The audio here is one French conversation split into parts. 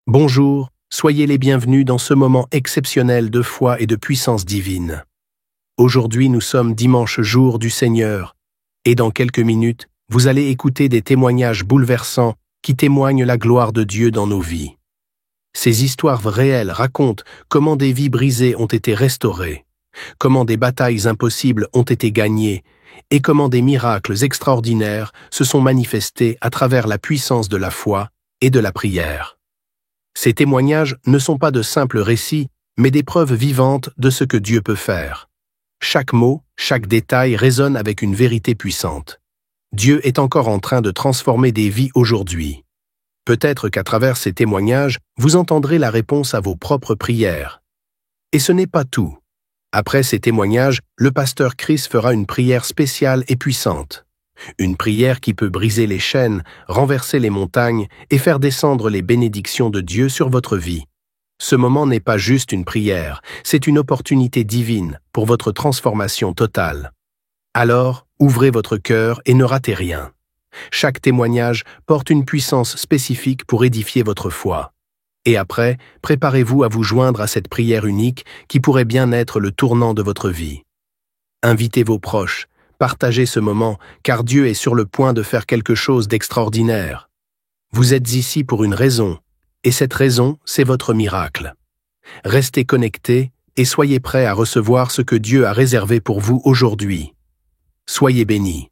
Bonjour, soyez les bienvenus dans ce moment exceptionnel de foi et de puissance divine. Aujourd'hui, nous sommes dimanche jour du Seigneur, et dans quelques minutes, vous allez écouter des témoignages bouleversants qui témoignent la gloire de Dieu dans nos vies. Ces histoires réelles racontent comment des vies brisées ont été restaurées, comment des batailles impossibles ont été gagnées, et comment des miracles extraordinaires se sont manifestés à travers la puissance de la foi et de la prière. Ces témoignages ne sont pas de simples récits, mais des preuves vivantes de ce que Dieu peut faire. Chaque mot, chaque détail résonne avec une vérité puissante. Dieu est encore en train de transformer des vies aujourd'hui. Peut-être qu'à travers ces témoignages, vous entendrez la réponse à vos propres prières. Et ce n'est pas tout. Après ces témoignages, le pasteur Chris fera une prière spéciale et puissante. Une prière qui peut briser les chaînes, renverser les montagnes et faire descendre les bénédictions de Dieu sur votre vie. Ce moment n'est pas juste une prière, c'est une opportunité divine pour votre transformation totale. Alors, ouvrez votre cœur et ne ratez rien. Chaque témoignage porte une puissance spécifique pour édifier votre foi. Et après, préparez-vous à vous joindre à cette prière unique qui pourrait bien être le tournant de votre vie. Invitez vos proches. Partagez ce moment, car Dieu est sur le point de faire quelque chose d'extraordinaire. Vous êtes ici pour une raison, et cette raison, c'est votre miracle. Restez connectés et soyez prêts à recevoir ce que Dieu a réservé pour vous aujourd'hui. Soyez bénis.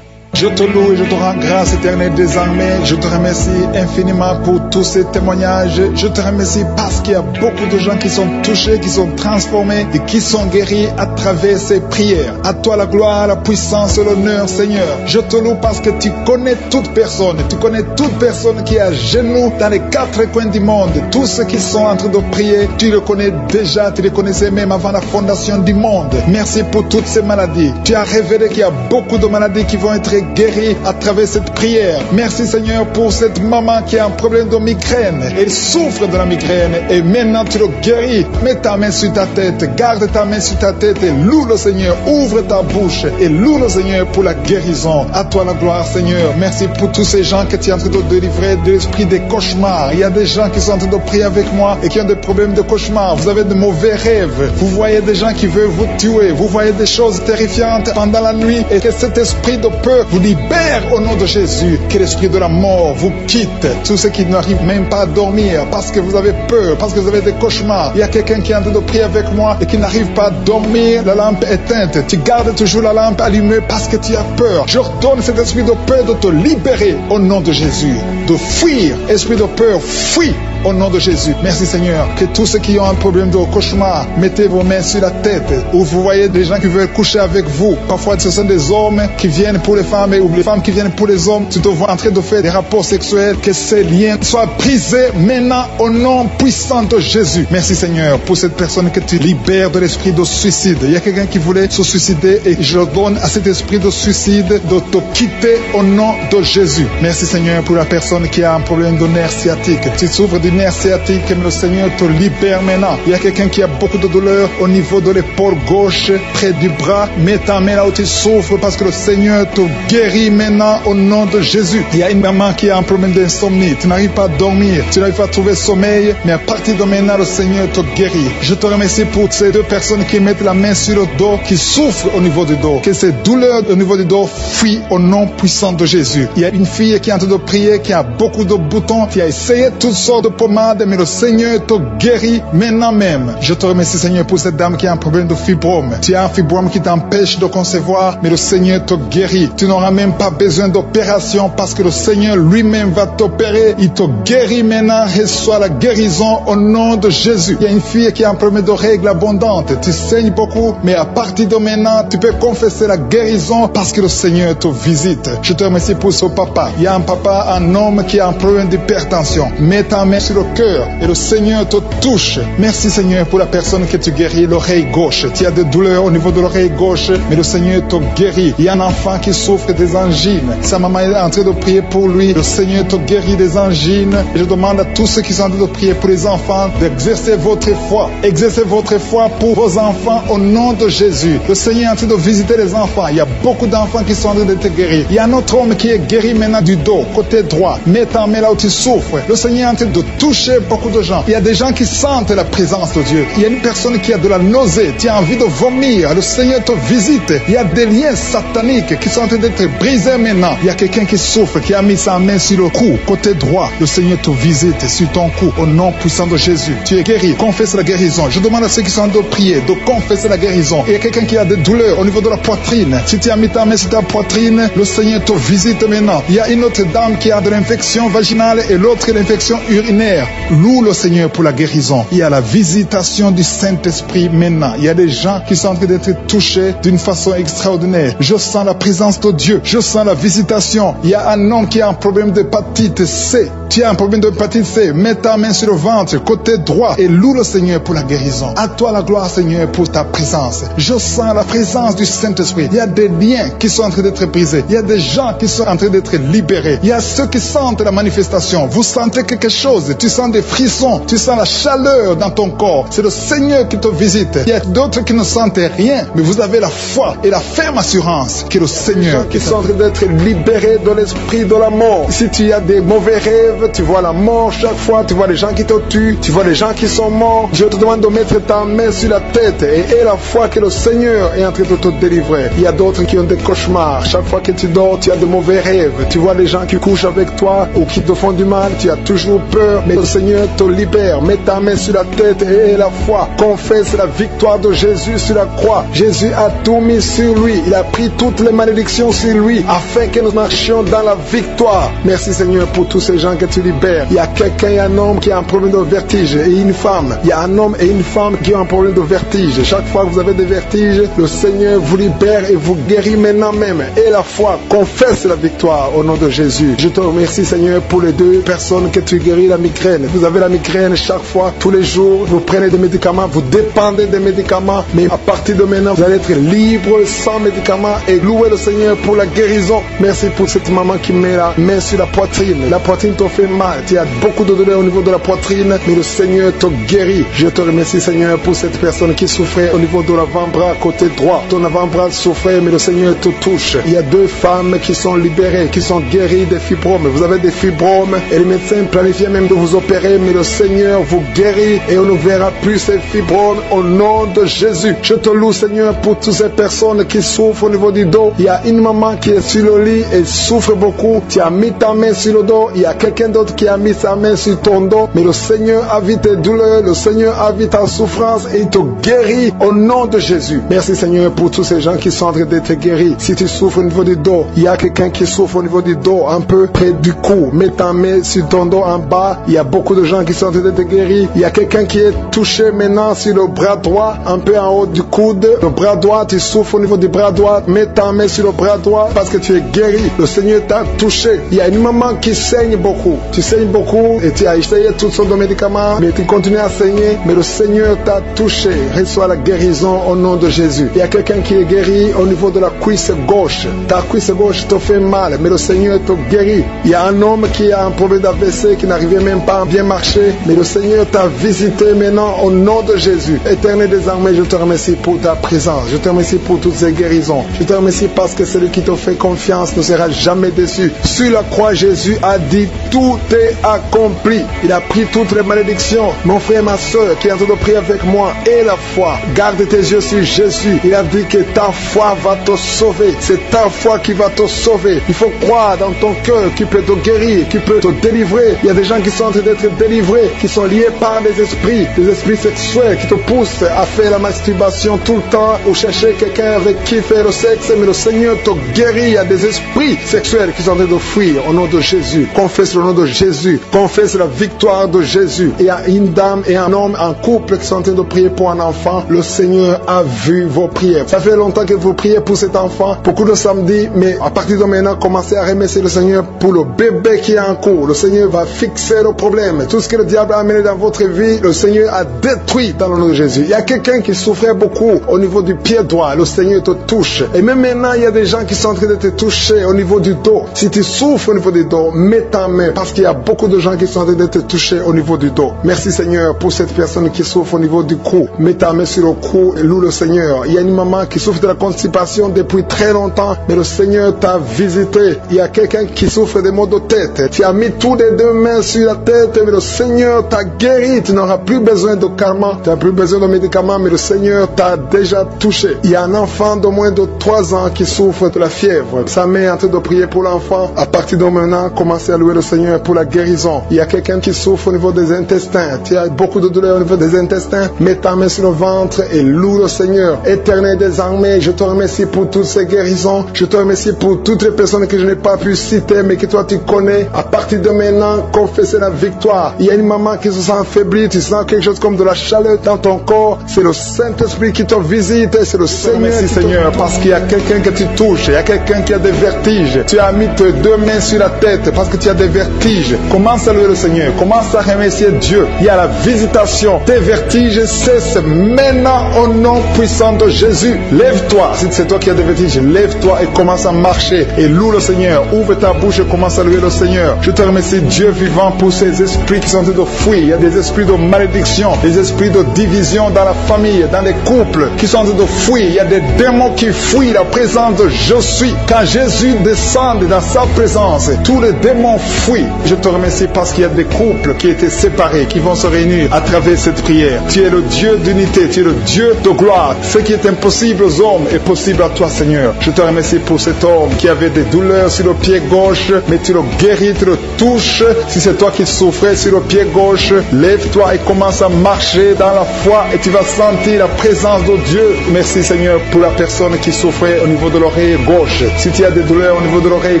Je te loue et je te rends grâce éternelle désormais. Je te remercie infiniment pour tous ces témoignages. Je te remercie parce qu'il y a beaucoup de gens qui sont touchés, qui sont transformés et qui sont guéris à travers ces prières. À toi la gloire, la puissance et l'honneur, Seigneur. Je te loue parce que tu connais toute personne. Tu connais toute personne qui est à genoux dans les quatre coins du monde. Tous ceux qui sont en train de prier, tu les connais déjà. Tu les connaissais même avant la fondation du monde. Merci pour toutes ces maladies. Tu as révélé qu'il y a beaucoup de maladies qui vont être guéri à travers cette prière. Merci Seigneur pour cette maman qui a un problème de migraine. Elle souffre de la migraine et maintenant tu le guéris. Mets ta main sur ta tête, garde ta main sur ta tête et loue le Seigneur. Ouvre ta bouche et loue le Seigneur pour la guérison. À toi la gloire Seigneur. Merci pour tous ces gens que tu es en train de délivrer de l'esprit des cauchemars. Il y a des gens qui sont en train de prier avec moi et qui ont des problèmes de cauchemars. Vous avez de mauvais rêves. Vous voyez des gens qui veulent vous tuer. Vous voyez des choses terrifiantes pendant la nuit et que cet esprit de peur vous libère au nom de Jésus. Que l'esprit de la mort vous quitte. Tous ceux qui n'arrivent même pas à dormir parce que vous avez peur, parce que vous avez des cauchemars. Il y a quelqu'un qui est en train de prier avec moi et qui n'arrive pas à dormir, la lampe éteinte. Tu gardes toujours la lampe allumée parce que tu as peur. J'ordonne cet esprit de peur de te libérer au nom de Jésus. De fuir. Esprit de peur, fuis au nom de Jésus. Merci Seigneur. Que tous ceux qui ont un problème de cauchemar, mettez vos mains sur la tête. Ou vous voyez des gens qui veulent coucher avec vous. Parfois ce sont des hommes qui viennent pour les femmes ou les femmes qui viennent pour les hommes. Tu te vois en train de faire des rapports sexuels. Que ces liens soient brisés maintenant au nom puissant de Jésus. Merci Seigneur pour cette personne que tu libères de l'esprit de suicide. Il y a quelqu'un qui voulait se suicider et je le donne à cet esprit de suicide de te quitter au nom de Jésus. Merci Seigneur pour la personne qui a un problème de nerf sciatique. Tu souffres du nerf sciatique, mais le Seigneur te libère maintenant. Il y a quelqu'un qui a beaucoup de douleur au niveau de l'épaule gauche, près du bras. Mets ta main là où tu souffres parce que le Seigneur te guérit maintenant au nom de Jésus. Il y a une maman qui a un problème d'insomnie. Tu n'arrives pas à dormir, tu n'arrives pas à trouver sommeil, mais à partir de maintenant, le Seigneur te guérit. Je te remercie pour ces deux personnes qui mettent la main sur le dos, qui souffrent au niveau du dos. Que ces douleurs au niveau du dos fuient au nom puissant de Jésus. Il y a une fille qui est en train de prier, qui a beaucoup de boutons, qui a essayé toutes sortes de pommades, mais le Seigneur te guérit maintenant même. Je te remercie Seigneur pour cette dame qui a un problème de fibrome. Tu as un fibrome qui t'empêche de concevoir, mais le Seigneur te guérit. Tu n'auras même pas besoin d'opération parce que le Seigneur lui-même va t'opérer. Il te guérit maintenant. Reçois la guérison au nom de Jésus. Il y a une fille qui a un problème de règles abondantes. Tu saignes beaucoup, mais à partir de maintenant, tu peux confesser la guérison parce que le Seigneur te visite. Je te remercie pour ce papa. Il y a un papa, un homme qui a un problème d'hypertension. Mets ta main sur le cœur et le Seigneur te touche. Merci Seigneur pour la personne que tu guéris, l'oreille gauche. Tu as des douleurs au niveau de l'oreille gauche, mais le Seigneur te guérit. Il y a un enfant qui souffre des angines. Sa maman est en train de prier pour lui. Le Seigneur te guérit des angines. Et je demande à tous ceux qui sont en train de prier pour les enfants d'exercer votre foi. Exercez votre foi pour vos enfants au nom de Jésus. Le Seigneur est en train de visiter les enfants. Il y a beaucoup d'enfants qui sont en train d'être guéris. Il y a un autre homme qui est guéri maintenant du dos, côté droit. Mets ta main là où tu souffres. Le Seigneur est en train de touché beaucoup de gens. Il y a des gens qui sentent la présence de Dieu. Il y a une personne qui a de la nausée, qui a envie de vomir. Le Seigneur te visite. Il y a des liens sataniques qui sont en train d'être brisés maintenant. Il y a quelqu'un qui souffre, qui a mis sa main sur le cou, côté droit. Le Seigneur te visite sur ton cou au nom puissant de Jésus. Tu es guéri. Confesse la guérison. Je demande à ceux qui sont en train de prier de confesser la guérison. Il y a quelqu'un qui a des douleurs au niveau de la poitrine. Si tu as mis ta main sur ta poitrine, le Seigneur te visite maintenant. Il y a une autre dame qui a de l'infection vaginale et l'autre l'infection urinaire. Loue le Seigneur pour la guérison. Il y a la visitation du Saint-Esprit maintenant. Il y a des gens qui sont en train d'être touchés d'une façon extraordinaire. Je sens la présence de Dieu. Je sens la visitation. Il y a un homme qui a un problème d'hépatite C. Tu as un problème d'hépatite C. Mets ta main sur le ventre, côté droit, et loue le Seigneur pour la guérison. À toi la gloire, Seigneur, pour ta présence. Je sens la présence du Saint-Esprit. Il y a des liens qui sont en train d'être brisés. Il y a des gens qui sont en train d'être libérés. Il y a ceux qui sentent la manifestation. Vous sentez quelque chose. Tu sens des frissons. Tu sens la chaleur dans ton corps. C'est le Seigneur qui te visite. Il y a d'autres qui ne sentent rien, mais vous avez la foi et la ferme assurance que le Seigneur qui sont en train d'être libérés de l'esprit de la mort. Si tu as des mauvais rêves, tu vois la mort chaque fois, tu vois les gens qui te tuent, tu vois les gens qui sont morts. Je te demande de mettre ta main sur la tête et aie la foi que le Seigneur est en train de te délivrer. Il y a d'autres qui ont des cauchemars. Chaque fois que tu dors, tu as de mauvais rêves. Tu vois les gens qui couchent avec toi ou qui te font du mal. Tu as toujours peur, mais le Seigneur te libère. Mets ta main sur la tête et aie la foi. Confesse la victoire de Jésus sur la croix. Jésus a tout mis sur lui. Il a pris toutes les malédictions sur lui afin que nous marchions dans la victoire. Merci Seigneur pour tous ces gens que tu libères. Il y a quelqu'un, il y a un homme qui a un problème de vertige et une femme. Il y a un homme et une femme qui ont un problème de vertige. Chaque fois que vous avez des vertiges, le Seigneur vous libère et vous guérit maintenant même. Et la foi, confesse la victoire au nom de Jésus. Je te remercie Seigneur pour les deux personnes que tu guéris la migraine. Vous avez la migraine chaque fois, tous les jours, vous prenez des médicaments, vous dépendez des médicaments, mais à partir de maintenant, vous allez être libre sans médicaments et louer le Seigneur pour la guérison. Merci pour cette maman qui met la main sur la poitrine. La poitrine te fait mal, tu as beaucoup de douleur au niveau de la poitrine, mais le Seigneur te guérit. Je te remercie Seigneur pour cette personne qui souffrait au niveau de l'avant-bras côté droit. Ton avant-bras souffrait, mais le Seigneur te touche. Il y a deux femmes qui sont libérées, qui sont guéries des fibromes. Vous avez des fibromes et les médecins planifiaient même de vous opérer, mais le Seigneur vous guérit et on ne verra plus ces fibromes au nom de Jésus. Je te loue Seigneur pour toutes ces personnes qui souffrent au niveau du dos. Il y a une maman qui est sur le lit et souffre beaucoup. Tu as mis ta main sur le dos. Il y a quelqu'un d'autre qui a mis sa main sur ton dos, mais le Seigneur a vu tes douleurs, le Seigneur a vu ta souffrance et il te guérit au nom de Jésus. Merci Seigneur pour tous ces gens qui sont en train d'être guéris. Si tu souffres au niveau du dos, il y a quelqu'un qui souffre au niveau du dos, un peu près du cou. Mets ta main sur ton dos en bas. Il y a beaucoup de gens qui sont en train d'être guéris. Il y a quelqu'un qui est touché maintenant sur le bras droit, un peu en haut du coude. Le bras droit, tu souffres au niveau du bras droit. Mets ta main sur le bras droit parce que tu es guéri. Le Seigneur t'a touché. Il y a une maman qui saigne beaucoup. Tu saignes beaucoup et tu as essayé toutes sortes de médicaments, mais tu continues à saigner. Mais le Seigneur t'a touché. Reçois la guérison au nom de Jésus. Il y a quelqu'un qui est guéri au niveau de la cuisse gauche. Ta cuisse gauche te fait mal, mais le Seigneur te guérit. Il y a un homme qui a un problème d'AVC qui n'arrivait même pas à bien marcher, mais le Seigneur t'a visité maintenant au nom de Jésus. Éternel des armées, je te remercie pour ta présence. Je te remercie pour toutes ces guérisons. Je te remercie parce que celui qui te fait confiance ne sera jamais déçu. Sur la croix, Jésus a dit tout est accompli. Il a pris toutes les malédictions. Mon frère et ma soeur qui est en train de prier avec moi, et la foi. Garde tes yeux sur Jésus. Il a dit que ta foi va te sauver. C'est ta foi qui va te sauver. Il faut croire dans ton cœur qui peut te guérir, qui peut te délivrer. Il y a des gens qui sont en train d'être délivrés, qui sont liés par des esprits sexuels qui te poussent à faire la masturbation tout le temps ou chercher quelqu'un avec qui faire le sexe, mais le Seigneur te guérit. Il y a des esprits sexuels qui sont en train de fuir au nom de Jésus. Confesse le nom de Jésus. Confesse la victoire de Jésus. Il y a une dame et un homme, un couple qui sont en train de prier pour un enfant. Le Seigneur a vu vos prières. Ça fait longtemps que vous priez pour cet enfant. Beaucoup de samedis, mais à partir de maintenant, commencez à remercier le Seigneur pour le bébé qui est en cours. Le Seigneur va fixer le problème. Tout ce que le diable a amené dans votre vie, le Seigneur a détruit dans le nom de Jésus. Il y a quelqu'un qui souffrait beaucoup au niveau du pied droit. Le Seigneur te touche. Et même maintenant, il y a des gens qui sont en train de te toucher au niveau du dos. Si tu souffres au niveau du dos, mets ta main parce qu'il y a beaucoup de gens qui sont en train de te toucher au niveau du dos. Merci Seigneur pour cette personne qui souffre au niveau du cou. Mets ta main sur le cou et loue le Seigneur. Il y a une maman qui souffre de la constipation depuis très longtemps, mais le Seigneur t'a visité. Il y a quelqu'un qui souffre des maux de tête. Tu as mis toutes les deux mains sur la tête, mais le Seigneur t'a guéri. Tu n'auras plus besoin de calmants, tu n'as plus besoin de médicaments, mais le Seigneur t'a déjà touché. Il y a un enfant de moins de 3 ans qui souffre de la fièvre. Sa mère est en train de prier pour l'enfant. À partir de maintenant, commencez à louer le Seigneur pour la guérison. Il y a quelqu'un qui souffre au niveau des intestins. Tu as beaucoup de douleurs au niveau des intestins. Mets ta main sur le ventre et loue le Seigneur. Éternel des armées, je te remercie pour toutes ces guérisons. Je te remercie pour toutes les personnes que je n'ai pas pu citer, mais que toi tu connais. À partir de maintenant, confessez la victoire. Il y a une maman qui se sent affaiblie. Tu sens quelque chose comme de la chaleur dans ton corps. C'est le Saint-Esprit qui te visite. C'est le Seigneur. Merci Seigneur, parce qu'il y a quelqu'un que tu touches. Il y a quelqu'un qui a des vertiges. Tu as mis tes 2 mains sur la tête parce que tu as des vertiges. Commence à louer le Seigneur. Commence à remercier Dieu. Il y a la visitation. Tes vertiges cessent maintenant au nom puissant de Jésus. Lève-toi. Si c'est toi qui as des vertiges, lève-toi et commence à marcher. Et loue le Seigneur. Ouvre ta bouche et commence à louer le Seigneur. Je te remercie Dieu vivant pour ces esprits qui sont en train de fuir. Il y a des esprits de malédiction, des esprits de division dans la famille, dans les couples qui sont en train de fuir. Il y a des démons qui fuient la présence de je suis. Quand Jésus descend dans sa présence, tous les démons fuient. Je te remercie parce qu'il y a des couples qui étaient séparés, qui vont se réunir à travers cette prière. Tu es le Dieu d'unité, tu es le Dieu de gloire. Ce qui est impossible aux hommes est possible à toi, Seigneur. Je te remercie pour cet homme qui avait des douleurs sur le pied gauche, mais tu le guéris, tu le touches. Si c'est toi qui souffrais sur le pied gauche, lève-toi et commence à marcher dans la foi et tu vas sentir la présence de Dieu. Merci Seigneur pour la personne qui souffrait au niveau de l'oreille gauche. Si tu as des douleurs au niveau de l'oreille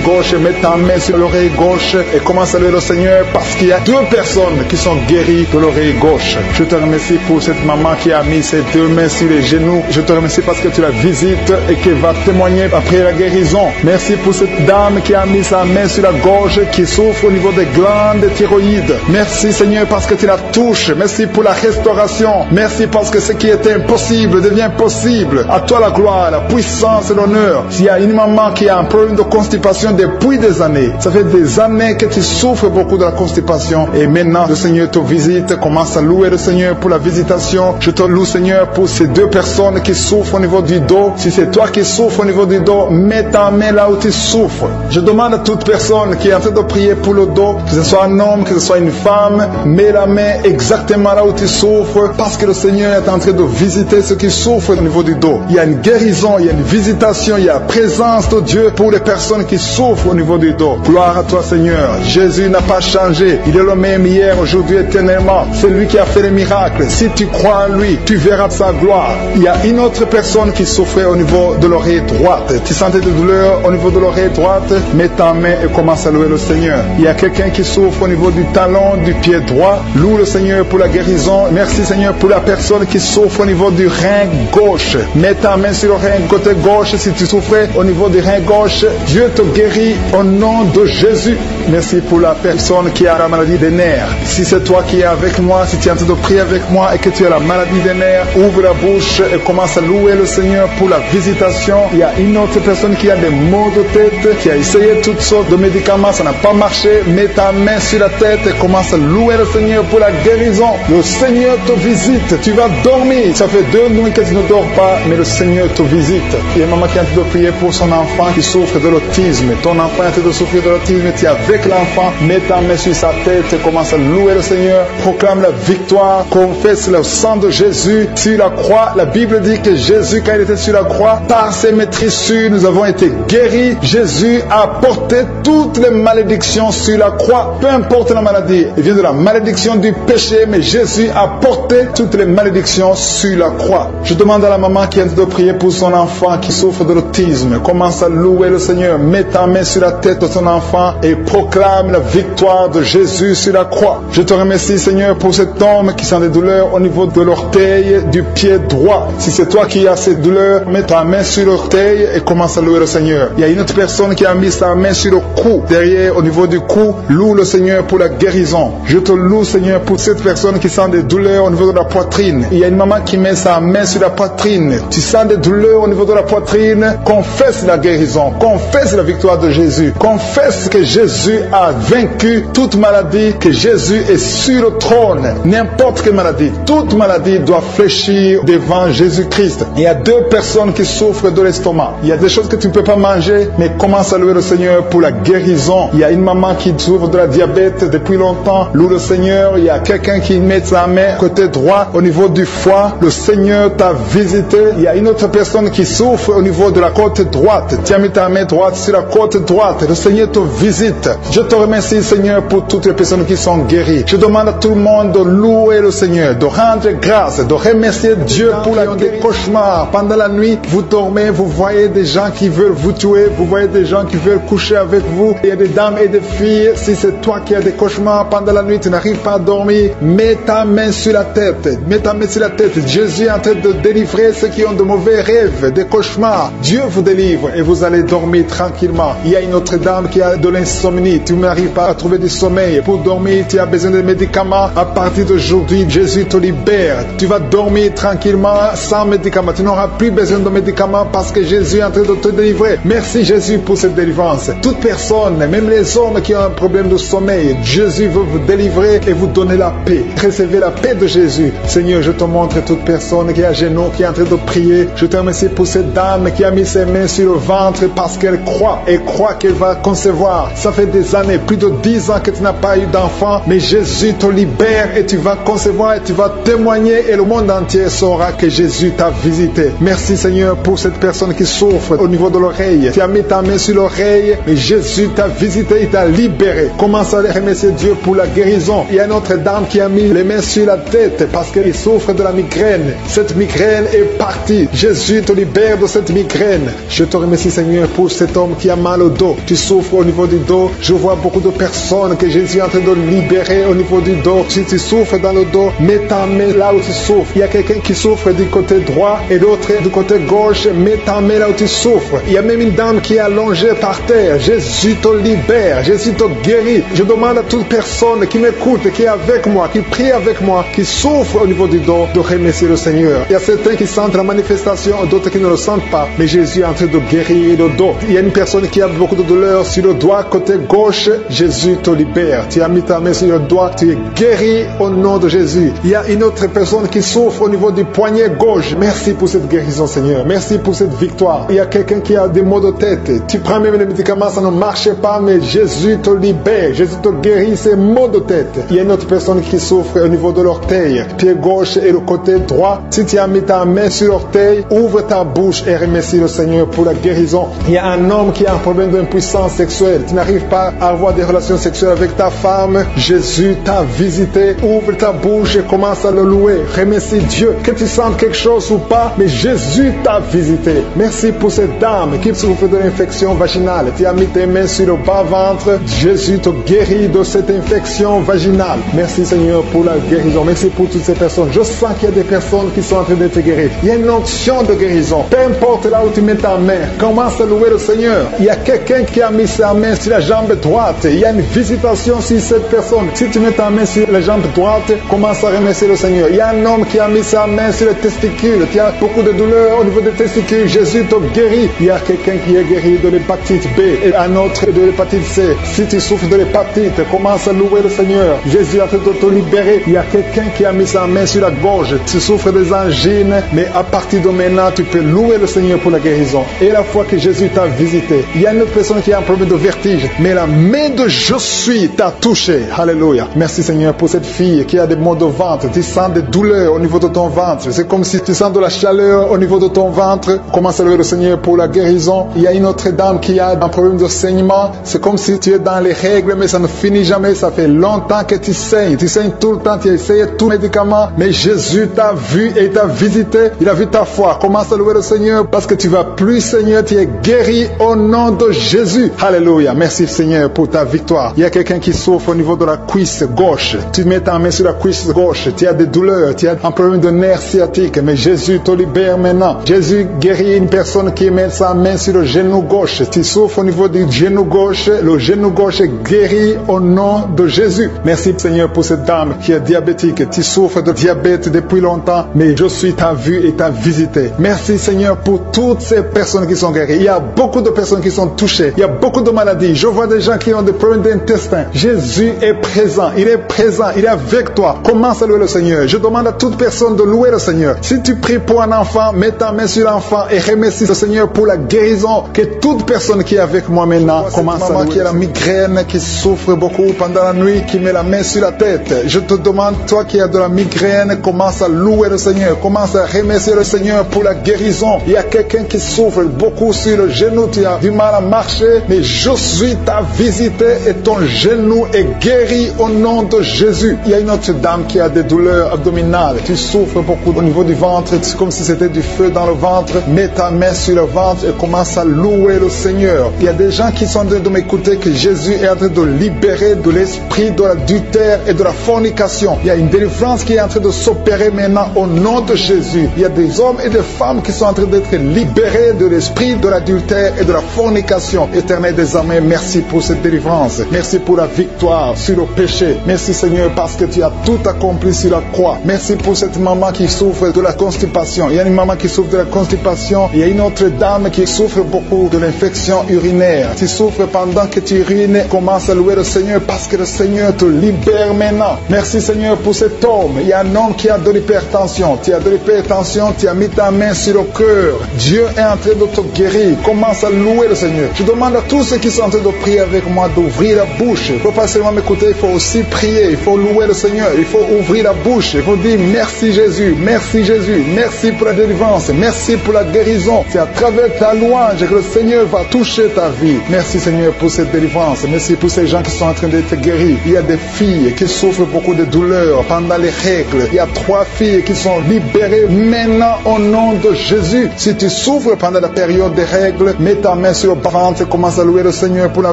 gauche, mets ta main sur l'oreille gauche et commence à louer le Seigneur parce qu'il y a 2 personnes qui sont guéries de l'oreille gauche. Je te remercie pour cette maman qui a mis ses 2 mains sur les genoux. Je te remercie parce que tu la visites et qu'elle va témoigner après la guérison. Merci pour cette dame qui a mis sa main sur la gorge qui souffre au niveau des glandes thyroïdes. Merci Seigneur parce que tu la touches. Merci pour la restauration. Merci parce que ce qui était impossible devient possible. À toi la gloire, la puissance et l'honneur. S'il y a une maman qui a un problème de constipation depuis des années, ça fait des années que tu souffres beaucoup de la constipation et maintenant le Seigneur te visite. Commence à louer le Seigneur pour la visitation. Je te loue Seigneur pour ces 2 personnes qui souffrent au niveau du dos. Si c'est toi qui souffres au niveau du dos, mets ta main là où tu souffres. Je demande à toute personne qui est en train de prier pour le dos, que ce soit un homme, que ce soit une femme, mets la main exactement là où tu souffres parce que le Seigneur est en train de visiter ceux qui souffrent au niveau du dos. Il y a une guérison, il y a une visitation, il y a la présence de Dieu pour les personnes qui souffrent au niveau du dos. Gloire à toi Seigneur. Jésus n'a pas changé. Il est le même hier, aujourd'hui, éternellement. C'est lui qui a fait les miracles. Si tu crois en lui, tu verras sa gloire. Il y a une autre personne qui souffrait au niveau de l'oreille droite. Tu sentais des douleurs au niveau de l'oreille droite, mets ta main et commence à louer le Seigneur. Il y a quelqu'un qui souffre au niveau du talon du pied droit. Loue le Seigneur pour la guérison. Merci Seigneur pour la personne qui souffre au niveau du rein gauche. Mets ta main sur le rein côté gauche si tu souffrais au niveau du rein gauche. Dieu te guérit au nom de Jésus. Merci pour la personne qui a la maladie des nerfs. Si c'est toi qui es avec moi, si tu es en train de prier avec moi et que tu as la maladie des nerfs, ouvre la bouche et commence à louer le Seigneur pour la visitation. Il y a une autre personne qui a des maux de tête, qui a essayé toutes sortes de médicaments, ça n'a pas marché. Mets ta main sur la tête et commence à louer le Seigneur pour la guérison. Le Seigneur te visite, tu vas dormir. Ça fait 2 nuits que tu ne dors pas, mais le Seigneur te visite. Il y a une maman qui est en train de prier pour son enfant qui souffre de l'autisme. Ton enfant est en train de souffrir de l'autisme, tu es avec l'enfant, mets ta main sur sa tête et commence à louer le Seigneur. Proclame la victoire, confesse le sang de Jésus sur la croix. La Bible dit que Jésus, quand il était sur la croix, par ses maîtrissures, nous avons été guéris. Jésus a porté toutes les malédictions sur la croix. Peu importe la maladie, il vient de la malédiction du péché, mais Jésus a porté toutes les malédictions sur la croix. Je demande à la maman qui est en train de prier pour son enfant qui souffre de l'autisme. Commence à louer le Seigneur. Mets ta main sur la tête de ton enfant et proclame la victoire de Jésus sur la croix. Je te remercie Seigneur pour cet homme qui sent des douleurs au niveau de l'orteil du pied droit. Si c'est toi qui as ces douleurs, mets ta main sur l'orteil et commence à louer le Seigneur. Il y a une autre personne qui a mis sa main sur le cou, derrière au niveau du cou. Loue le Seigneur pour la guérison. Je te loue Seigneur pour cette personne qui sent des douleurs au niveau de la poitrine. Il y a une maman qui met sa main sur la poitrine. Tu sens des douleurs au niveau de la poitrine. Confesse la guérison. Confesse la victoire de Jésus. Confesse que Jésus a vaincu toute maladie, que Jésus est sur le trône. N'importe quelle maladie, toute maladie doit fléchir devant Jésus-Christ. Il y a 2 personnes qui souffrent de l'estomac. Il y a des choses que tu ne peux pas manger, mais commence à louer le Seigneur pour la guérison. Il y a une maman qui souffre de la diabète depuis longtemps. Loue le Seigneur. Il y a quelqu'un qui met sa main côté droit au niveau du foie. Le Seigneur t'a visité. Il y a une autre personne qui souffre au niveau de la côte droite. Tu as mis ta main droite sur la côte droite. Le Seigneur te visite. Je te remercie, Seigneur, pour toutes les personnes qui sont guéries. Je demande à tout le monde de louer le Seigneur, de rendre grâce, de remercier Dieu pour des cauchemars. Pendant la nuit, vous dormez, vous voyez des gens qui veulent vous tuer, vous voyez des gens qui veulent coucher avec vous. Il y a des dames et des filles. Si c'est toi qui as des cauchemars pendant la nuit, tu n'arrives pas à dormir, mets ta main sur la tête. Mets ta main sur la tête. Jésus est en train de délivrer ceux qui ont de mauvais rêves, des cauchemars. Dieu vous délivre et vous allez dormir tranquillement. Il y a une autre dame qui a de l'insomnie. Tu n'arrives pas à trouver du sommeil. Pour dormir, tu as besoin de médicaments. À partir d'aujourd'hui, Jésus te libère. Tu vas dormir tranquillement sans médicaments. Tu n'auras plus besoin de médicaments parce que Jésus est en train de te délivrer. Merci Jésus pour cette délivrance. Toute personne, même les hommes qui ont un problème de sommeil, Jésus veut vous délivrer et vous donner la paix. Recevez la paix de Jésus. Seigneur, je te montre toute personne qui est à genoux, qui est en train de prier. Je te remercie pour cette dame qui a mis ses mains sur le ventre parce qu'elle croit et croit qu'elle va concevoir. Ça fait des années, plus de 10 ans que tu n'as pas eu d'enfant, mais Jésus te libère et tu vas concevoir et tu vas témoigner et le monde entier saura que Jésus t'a visité. Merci Seigneur pour cette personne qui souffre au niveau de l'oreille. Tu as mis ta main sur l'oreille et Jésus t'a visité, il t'a libéré. Commence à remercier Dieu pour la guérison. Il y a une autre dame qui a mis les mains sur la tête parce qu'elle souffre de la migraine. Cette migraine est partie. Jésus te libère de cette migraine. Je te remercie Seigneur pour cet homme qui a mal au dos. Tu souffres au niveau du dos. Je vois beaucoup de personnes que Jésus est en train de libérer au niveau du dos. Si tu souffres dans le dos, mets ta main là où tu souffres. Il y a quelqu'un qui souffre du côté droit et l'autre du côté gauche. Mets ta main là où tu souffres. Il y a même une dame qui est allongée par terre. Jésus te libère. Jésus te guérit. Je demande à toute personne qui m'écoute, qui est avec moi, qui prie avec moi, qui souffre au niveau du dos, de remercier le Seigneur. Il y a certains qui sentent la manifestation, d'autres qui ne le sentent pas. Mais Jésus est en train de guérir le dos. Il y a une personne qui a beaucoup de douleur sur le doigt côté gauche. Jésus te libère. Tu as mis ta main sur le doigt. Tu es guéri au nom de Jésus. Il y a une autre personne qui souffre au niveau du poignet gauche. Merci pour cette guérison, Seigneur. Merci pour cette victoire. Il y a quelqu'un qui a des maux de tête. Tu prends même les médicaments, ça ne marche pas, mais Jésus te libère. Jésus te guérit ces maux de tête. Il y a une autre personne qui souffre au niveau de l'orteil, pied gauche et le côté droit. Si tu as mis ta main sur l'orteil, ouvre ta bouche et remercie le Seigneur pour la guérison. Il y a un homme qui a un problème d'impuissance sexuelle. Tu n'arrives pas à avoir des relations sexuelles avec ta femme. Jésus t'a visité. Ouvre ta bouche et commence à le louer. Remercie Dieu. Que tu sentes quelque chose ou pas, mais Jésus t'a visité. Merci pour cette dame qui souffre de l'infection vaginale. Tu as mis tes mains sur le bas-ventre. Jésus te guérit de cette infection vaginale. Merci Seigneur pour la guérison. Merci pour toutes ces personnes. Je sens qu'il y a des personnes qui sont en train d'être guéries. Il y a une onction de guérison. Peu importe là où tu mets ta main, commence à louer le Seigneur. Il y a quelqu'un qui a mis sa main sur la jambe droite. Il y a une visitation sur cette personne. Si tu mets ta main sur la jambe droite, commence à remercier le Seigneur. Il y a un homme qui a mis sa main sur les testicules. Tu as beaucoup de douleurs au niveau des testicules. Jésus te guérit. Il y a quelqu'un qui est guéri de l'hépatite B et un autre de l'hépatite C. Si tu souffres de l'hépatite, commence à louer le Seigneur. Jésus est en train de te libérer. Il y a quelqu'un qui a mis sa main sur la gorge. Tu souffres des angines, mais à partir de maintenant, tu peux louer le Seigneur pour la guérison. Et la fois que Jésus t'a visité, il y a une autre personne qui a un problème de vertige, mais la main de je suis t'a touché. Alléluia. Merci Seigneur pour cette fille qui a des maux de ventre. Tu sens des douleurs au niveau de ton ventre. C'est comme si tu sens de la chaleur au niveau de ton ventre. Commence à louer le Seigneur pour la guérison. Il y a une autre dame qui a un problème de saignement. C'est comme si tu es dans les règles, mais ça ne finit jamais. Ça fait longtemps que tu saignes. Tu saignes tout le temps. Tu as essayé tout médicament, mais Jésus t'a vu et t'a visité. Il a vu ta foi. Commence à louer le Seigneur parce que tu vas plus Seigneur. Tu es guéri au nom de Jésus. Alléluia. Merci Seigneur pour ta victoire. Il y a quelqu'un qui souffre au niveau de la cuisse gauche. Tu mets ta main sur la cuisse gauche. Tu as des douleurs. Tu as un problème de nerf sciatique, mais Jésus te libère maintenant. Jésus guérit une personne qui met sa main sur le genou gauche. Tu souffres au niveau du genou gauche. Le genou gauche est guéri au nom de Jésus. Merci Seigneur pour cette dame qui est diabétique. Tu souffres de diabète depuis longtemps, mais je suis ta vue et ta visité. Merci Seigneur pour toutes ces personnes qui sont guéries. Il y a beaucoup de personnes qui sont touchées. Il y a beaucoup de maladies. Je vois des gens qui ont des problèmes d'intestin. Jésus est présent. Il est présent. Il est avec toi. Commence à louer le Seigneur. Je demande à toute personne de louer le Seigneur. Si tu pries pour un enfant, mets ta main sur l'enfant et remercie le Seigneur pour la guérison. Que toute personne qui est avec moi maintenant commence à louer. Qui a la migraine, qui souffre beaucoup beaucoup pendant la nuit, qui met la main sur la tête. Je te demande, toi qui as de la migraine, commence à louer le Seigneur, commence à remercier le Seigneur pour la guérison. Il y a quelqu'un qui souffre beaucoup sur le genou, tu as du mal à marcher, mais je suis ta visite et ton genou est guéri au nom de Jésus. Il y a une autre dame qui a des douleurs abdominales, tu souffres beaucoup au niveau du ventre, c'est comme si c'était du feu dans le ventre. Mets ta main sur le ventre et commence à louer le Seigneur. Il y a des gens qui sont en train de m'écouter que Jésus est en train de libérer de l'esprit de l'adultère et de la fornication. Il y a une délivrance qui est en train de s'opérer maintenant au nom de Jésus. Il y a des hommes et des femmes qui sont en train d'être libérés de l'esprit de l'adultère et de la fornication. Éternel des armées, merci pour cette délivrance. Merci pour la victoire sur le péché. Merci Seigneur parce que tu as tout accompli sur la croix. Merci pour cette maman qui souffre de la constipation. Il y a une maman qui souffre de la constipation. Il y a une autre dame qui souffre beaucoup de l'infection urinaire. Tu souffres pendant que tu urines. Commence à louer le Seigneur parce que le Seigneur te libère maintenant. Merci Seigneur pour cet homme. Il y a un homme qui a de l'hypertension. Tu as de l'hypertension, tu as mis ta main sur le cœur. Dieu est en train de te guérir. Commence à louer le Seigneur. Je demande à tous ceux qui sont en train de prier avec moi d'ouvrir la bouche. Il ne faut pas seulement m'écouter, il faut aussi prier. Il faut louer le Seigneur. Il faut ouvrir la bouche. Il faut dire merci Jésus, merci Jésus, merci pour la délivrance, merci pour la guérison. C'est à travers ta louange que le Seigneur va toucher ta vie. Merci Seigneur pour cette délivrance. Merci pour ces gens qui sont en train d'être guéris. Il y a des filles qui souffrent beaucoup de douleurs pendant les règles. Il y a 3 filles qui sont libérées maintenant au nom de Jésus. Si tu souffres pendant la période des règles, mets ta main sur le ventre et commence à louer le Seigneur pour la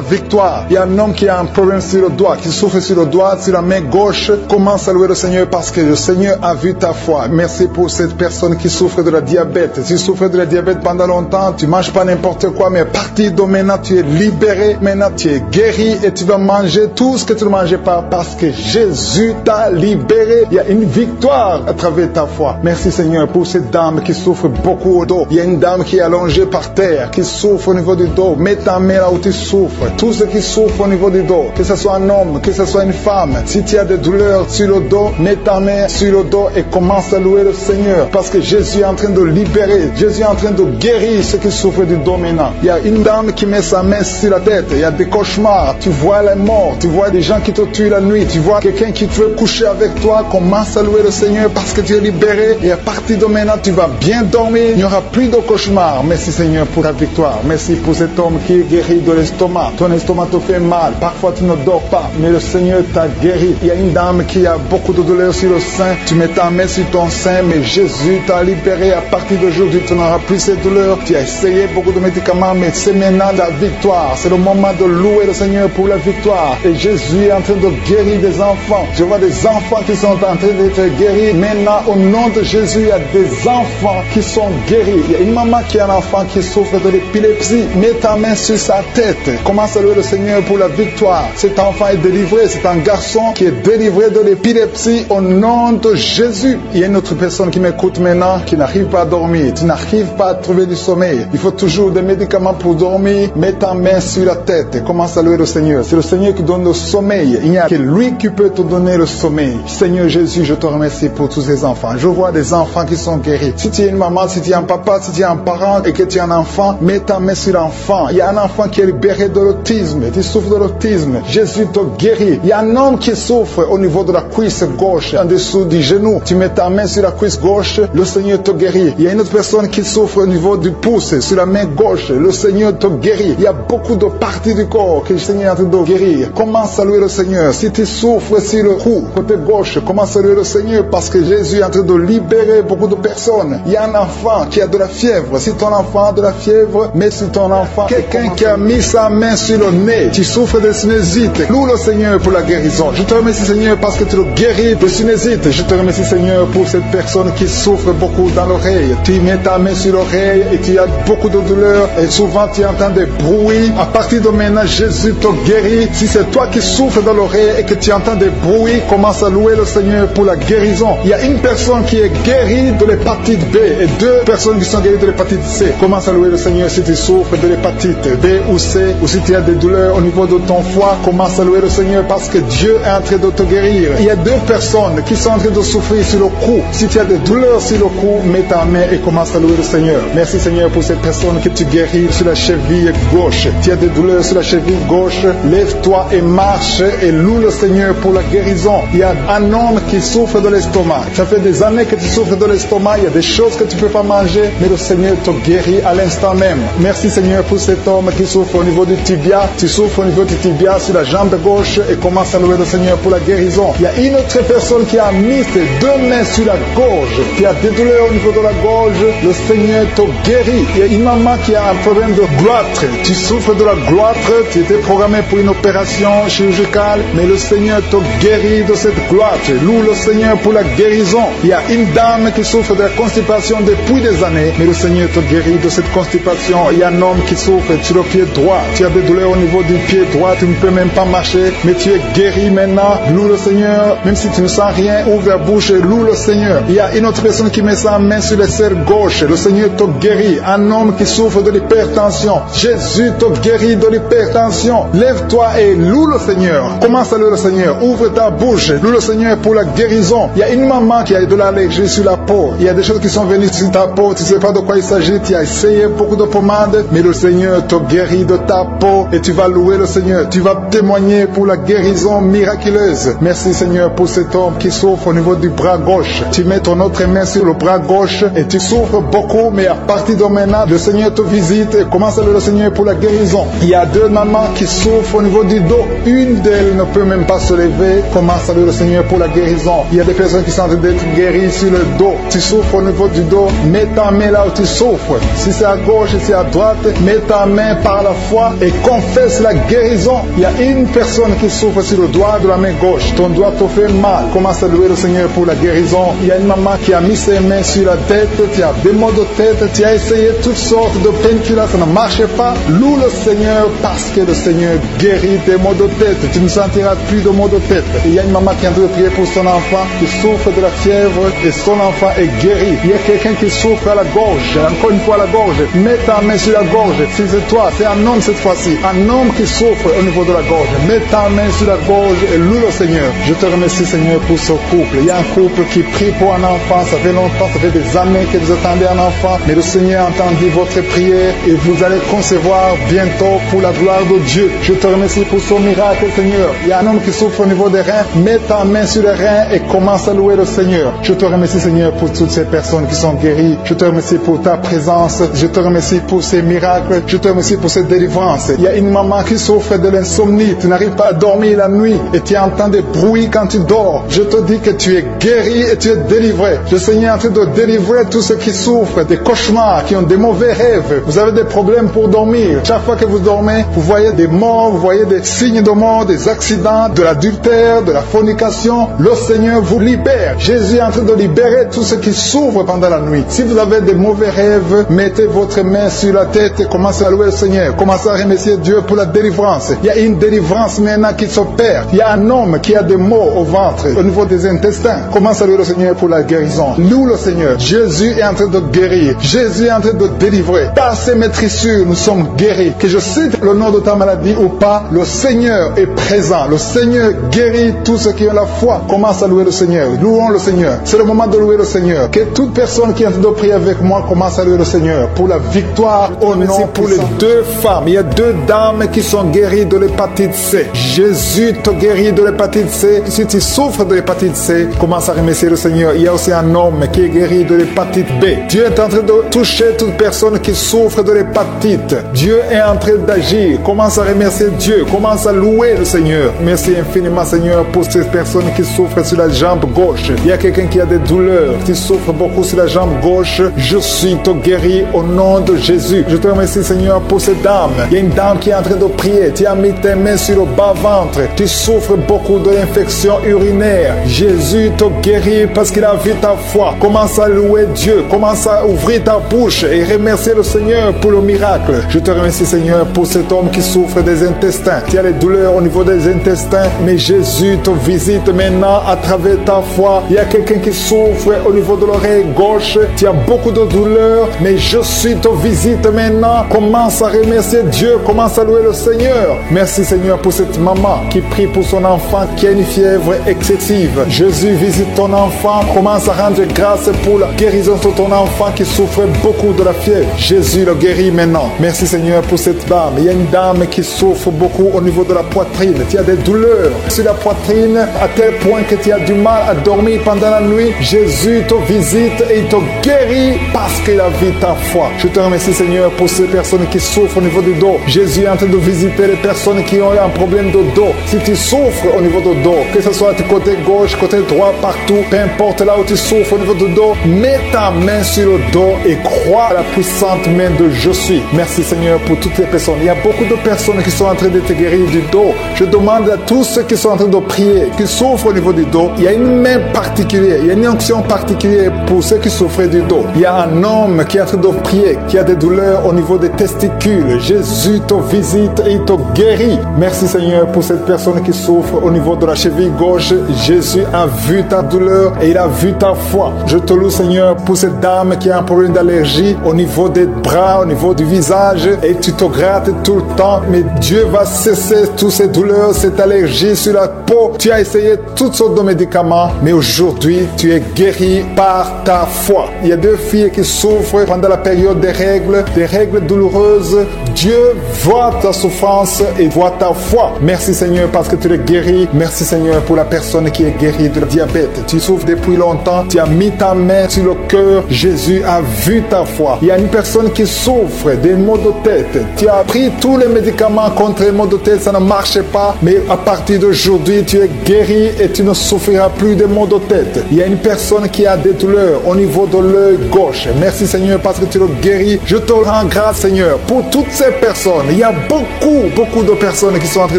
victoire. Il y a un homme qui a un problème sur le doigt, qui souffre sur le doigt, sur la main gauche. Commence à louer le Seigneur parce que le Seigneur a vu ta foi. Merci pour cette personne qui souffre de la diabète. Si tu souffres de la diabète pendant longtemps, tu ne manges pas n'importe quoi, mais à partir de maintenant, tu es libéré. Maintenant, tu es guéri et tu vas manger tout ce que tu ne mangeais pas parce que Jésus t'a libéré. Il y a une victoire à travers ta foi. Merci Seigneur pour cette dame qui souffre beaucoup au dos. Il y a une dame qui est allongée par terre, qui souffre au niveau du dos. Mets ta main là où tu souffres. Tous ceux qui souffrent au niveau du dos, que ce soit un homme, que ce soit une femme, si tu as des douleurs sur le dos, mets ta main sur le dos et commence à louer le Seigneur parce que Jésus est en train de libérer. Jésus est en train de guérir ceux qui souffrent du dos maintenant. Il y a une dame qui met sa main sur la tête. Il y a des cauchemars. Tu vois les morts. Tu vois des gens qui te tuent la nuit. Tu vois quelqu'un qui veut coucher avec toi. Commence à louer le Seigneur parce que tu es libéré. Et à partir de maintenant, tu vas bien dormir. Il n'y aura plus de cauchemars. Merci Seigneur pour ta victoire. Merci pour cet homme qui est guéri de l'estomac. Ton estomac te fait mal. Parfois, tu ne dors pas. Mais le Seigneur t'a guéri. Il y a une dame qui a beaucoup de douleurs sur le sein. Tu mets ta main sur ton sein. Mais Jésus t'a libéré. À partir d'aujourd'hui, tu n'auras plus ces douleurs. Tu as essayé beaucoup de médicaments. Mais c'est maintenant la victoire. C'est le moment de louer le Seigneur pour la victoire. Et Jésus est en train de guérir des enfants. Je vois des enfants qui sont en train d'être guéris. Maintenant, au nom de Jésus, il y a des enfants qui sont guéris. Il y a une maman qui a un enfant qui souffre de l'épilepsie. Mets ta main sur sa tête. Commence à louer le Seigneur pour la victoire. Cet enfant est délivré. C'est un garçon qui est délivré de l'épilepsie au nom de Jésus. Il y a une autre personne qui m'écoute maintenant qui n'arrive pas à dormir. Tu n'arrives pas à trouver du sommeil. Il faut toujours des médicaments pour dormir. Mets ta main sur la tête et commence à louer le Seigneur. C'est le Seigneur qui donne le sommeil. Il n'y a que lui qui peut te donner le sommeil. Seigneur Jésus, je te remercie pour tous ces enfants. Je vois des enfants qui sont guéris. Si tu es une maman, si tu es un papa, si tu es un parent et que tu es un enfant, mets ta main sur l'enfant. Il y a un enfant qui est libéré de l'autisme. Tu souffres de l'autisme. Jésus te guérit. Il y a un homme qui souffre au niveau de la cuisse gauche, en dessous du genou. Tu mets ta main sur la cuisse gauche, le Seigneur te guérit. Il y a une autre personne qui souffre au niveau du pouce, sur la main gauche, le Seigneur te guérit. Il y a beaucoup de parties du corps que le Seigneur est en train de guérir. Commence à louer le Seigneur. Si tu souffres sur le cou, côté gauche, commence à louer le Seigneur parce que Jésus est en train de libérer beaucoup de personnes. Il y a un enfant qui a de la fièvre. Si ton enfant a de la fièvre, mets sur ton enfant quelqu'un qui a mis sa main sur le nez. Tu souffres de sinusite. Loue le Seigneur pour la guérison. Je te remercie Seigneur parce que tu le guéris de sinusite. Je te remercie Seigneur pour cette personne qui souffre beaucoup dans l'oreille. Tu mets ta main sur l'oreille et tu as beaucoup de douleur et souvent tu entends des bruits. À partir de maintenant, Jésus te guérit. Si c'est toi qui souffres dans l'oreille et que tu entends des bruits, commence à louer le Seigneur pour la guérison. Il y a une personne qui est guérie de l'hépatite B et 2 personnes qui sont guéries de l'hépatite C. Commence à louer le Seigneur si tu souffres de l'hépatite B ou C ou si tu as des douleurs au niveau de ton foie. Commence à louer le Seigneur parce que Dieu est en train de te guérir. Il y a 2 personnes qui sont en train de souffrir sur le cou. Si tu as des douleurs sur le cou, mets ta main et commence à louer le Seigneur. Merci Seigneur pour cette personne que tu guéris sur la cheville gauche. Tu as des douleurs sur la cheville gauche, lève-toi et et marche et loue le Seigneur pour la guérison. Il y a un homme qui souffre de l'estomac. Ça fait des années que tu souffres de l'estomac. Il y a des choses que tu ne peux pas manger, mais le Seigneur te guérit à l'instant même. Merci Seigneur pour cet homme qui souffre au niveau du tibia. Tu souffres au niveau du tibia sur la jambe gauche et commence à louer le Seigneur pour la guérison. Il y a une autre personne qui a mis ses deux mains sur la gorge, qui a des douleurs au niveau de la gorge. Le Seigneur te guérit. Il y a une maman qui a un problème de gloître. Tu souffres de la gloître. Tu étais programmé pour une opération chirurgicale, mais le Seigneur te guérit de cette gloître. Loue le Seigneur pour la guérison. Il y a une dame qui souffre de la constipation depuis des années, mais le Seigneur te guérit de cette constipation. Il y a un homme qui souffre sur le pied droit. Tu as des douleurs au niveau du pied droit, tu ne peux même pas marcher, mais tu es guéri maintenant. Loue le Seigneur, même si tu ne sens rien, ouvre la bouche et loue le Seigneur. Il y a une autre personne qui met sa main sur l'aisselle gauche. Le Seigneur te guérit. Un homme qui souffre de l'hypertension. Jésus te guérit de l'hypertension. Lève-toi et loue le Seigneur. Commence à louer le Seigneur. Ouvre ta bouche. Loue le Seigneur pour la guérison. Il y a une maman qui a de l'allergie sur la peau. Il y a des choses qui sont venues sur ta peau. Tu ne sais pas de quoi il s'agit. Tu as essayé beaucoup de pommades, mais le Seigneur te guérit de ta peau et tu vas louer le Seigneur. Tu vas témoigner pour la guérison miraculeuse. Merci Seigneur pour cet homme qui souffre au niveau du bras gauche. Tu mets ton autre main sur le bras gauche et tu souffres beaucoup, mais à partir de maintenant, le Seigneur te visite et commence à louer le Seigneur pour la guérison. Il y a deux mamans qui souffrent au niveau du dos. Une d'elles ne peut même pas se lever. Commence à louer le Seigneur pour la guérison. Il y a des personnes qui sont en train d'être guéries sur le dos. Tu souffres au niveau du dos. Mets ta main là où tu souffres. Si c'est à gauche, si c'est à droite, mets ta main par la foi et confesse la guérison. Il y a une personne qui souffre sur le doigt de la main gauche. Ton doigt te fait mal. Commence à louer le Seigneur pour la guérison. Il y a une maman qui a mis ses mains sur la tête. Tu as des maux de tête. Tu as essayé toutes sortes de painkillers. Ça ne marchait pas. Loue le Seigneur parce que le Seigneur guérit tes maux de tête. Tu ne sentiras plus de maux de tête. Il y a une maman qui est en train de prier pour son enfant qui souffre de la fièvre et son enfant est guéri. Il y a quelqu'un qui souffre à la gorge. Encore une fois à la gorge. Mets ta main sur la gorge. Si c'est toi, c'est un homme cette fois-ci. Un homme qui souffre au niveau de la gorge. Mets ta main sur la gorge et loue le Seigneur. Je te remercie Seigneur pour ce couple. Il y a un couple qui prie pour un enfant. Ça fait longtemps, ça fait des années que vous attendez un enfant. Mais le Seigneur a entendu votre prière et vous allez concevoir bientôt pour la gloire de Dieu. Je te remercie pour ce miracle Seigneur. Il y a un homme qui souffre au niveau des reins. Mets ta main sur les reins et commence à louer le Seigneur. Je te remercie Seigneur pour toutes ces personnes qui sont guéries. Je te remercie pour ta présence. Je te remercie pour ces miracles. Je te remercie pour cette délivrance. Il y a une maman qui souffre de l'insomnie. Tu n'arrives pas à dormir la nuit et tu entends des bruits quand tu dors. Je te dis que tu es guéri et tu es délivré. Le Seigneur est en train de délivrer tous ceux qui souffrent des cauchemars, qui ont des mauvais rêves. Vous avez des problèmes pour dormir. Chaque fois que vous dormez, vous voyez des morts, vous voyez des signes de mort, des accidents, de l'adultère, de la fornication. Le Seigneur vous libère. Jésus est en train de libérer tous ceux qui souffrent pendant la nuit. Si vous avez des mauvais rêves, mettez votre main sur la tête et commencez à louer le Seigneur. Commencez à remercier Dieu pour la délivrance. Il y a une délivrance maintenant qui s'opère. Il y a un homme qui a des maux au ventre, au niveau des intestins. Commence à louer le Seigneur pour la guérison. Loue le Seigneur. Jésus est en train de guérir. Jésus est en train de délivrer. Par ses maîtrissures, nous sommes guéris. Que je cite le nom de ta maladie ou pas, le Seigneur est présent. Le Seigneur guérit tous ceux qui ont la foi. Commence à louer le Seigneur. Louons le Seigneur. C'est le moment de louer le Seigneur. Que toute personne qui est en train de prier avec moi commence à louer le Seigneur pour la victoire au nom pour les deux femmes. Il y a deux dames qui sont guéries de l'hépatite C. Jésus te guérit de l'hépatite C. Si tu souffres de l'hépatite C, commence à remercier le Seigneur. Il y a aussi un homme qui est guéri de l'hépatite B. Dieu est en train de toucher toute personne qui souffre de l'hépatite. Dieu est en train d'agir. Commence à remercier Dieu. Commence à louer le Seigneur. Merci infiniment Seigneur pour ces personnes qui souffrent sur la jambe gauche. Il y a quelqu'un qui a des douleurs, qui souffre beaucoup sur la jambe gauche. Je suis te guéri au nom de Jésus. Je te remercie Seigneur pour cette dame. Il y a une dame qui est en train de prier. Tu as mis tes mains sur le bas-ventre. Tu souffres beaucoup de l'infection urinaire. Jésus te guérit parce qu'il a vu ta foi. Commence à louer Dieu. Commence à ouvrir ta bouche et remercier le Seigneur pour le miracle. Je te remercie Seigneur pour cet homme qui souffre des intestins. Tu as les douleurs au niveau des intestins, mais Jésus te visite maintenant à travers ta foi. Il y a quelqu'un qui souffre au niveau de l'oreille gauche. Tu as beaucoup de douleurs, mais je suis te visite maintenant. Commence à remercier Dieu. Commence à louer le Seigneur. Merci Seigneur pour cette maman qui prie pour son enfant qui a une fièvre excessive. Jésus visite ton enfant. Commence à rendre grâce pour la guérison de ton enfant qui souffre beaucoup de la fièvre. Jésus le guérit maintenant. Merci Seigneur pour cette dame. Il y a une dame qui souffre beaucoup au niveau niveau de la poitrine. Tu as des douleurs sur la poitrine à tel point que tu as du mal à dormir pendant la nuit. Jésus te visite et il te guérit parce qu'il a vu ta foi. Je te remercie, Seigneur, pour ces personnes qui souffrent au niveau du dos. Jésus est en train de visiter les personnes qui ont un problème de dos. Si tu souffres au niveau du dos, que ce soit du côté gauche, côté droit, partout, peu importe là où tu souffres au niveau du dos, mets ta main sur le dos et crois à la puissante main de je suis. Merci, Seigneur, pour toutes les personnes. Il y a beaucoup de personnes qui sont en train de te guérir du dos. Je demande à tous ceux qui sont en train de prier, qui souffrent au niveau du dos, il y a une main particulière, il y a une onction particulière pour ceux qui souffrent du dos. Il y a un homme qui est en train de prier, qui a des douleurs au niveau des testicules. Jésus te visite et il te guérit. Merci, Seigneur, pour cette personne qui souffre au niveau de la cheville gauche. Jésus a vu ta douleur et il a vu ta foi. Je te loue, Seigneur, pour cette dame qui a un problème d'allergie au niveau des bras, au niveau du visage, et tu te grattes tout le temps. Mais Dieu va cesser toutes ces douleurs, cette allergie sur la peau. Tu as essayé toutes sortes de médicaments, mais aujourd'hui, tu es guéri par ta foi. Il y a deux filles qui souffrent pendant la période des règles douloureuses. Dieu voit ta souffrance et voit ta foi. Merci, Seigneur, parce que tu es guéri. Merci, Seigneur, pour la personne qui est guérie de diabète. Tu souffres depuis longtemps. Tu as mis ta main sur le cœur. Jésus a vu ta foi. Il y a une personne qui souffre des maux de tête. Tu as pris tous les médicaments contre les maux de tête. Ça ne marchait pas. Mais à partir d'aujourd'hui, tu es guéri et tu ne souffriras plus des maux de tête. Il y a une personne qui a des douleurs au niveau de l'œil gauche. Merci, Seigneur, parce que tu le guéris. Je te rends grâce, Seigneur, pour toutes ces personnes. Il y a beaucoup de personnes qui sont en train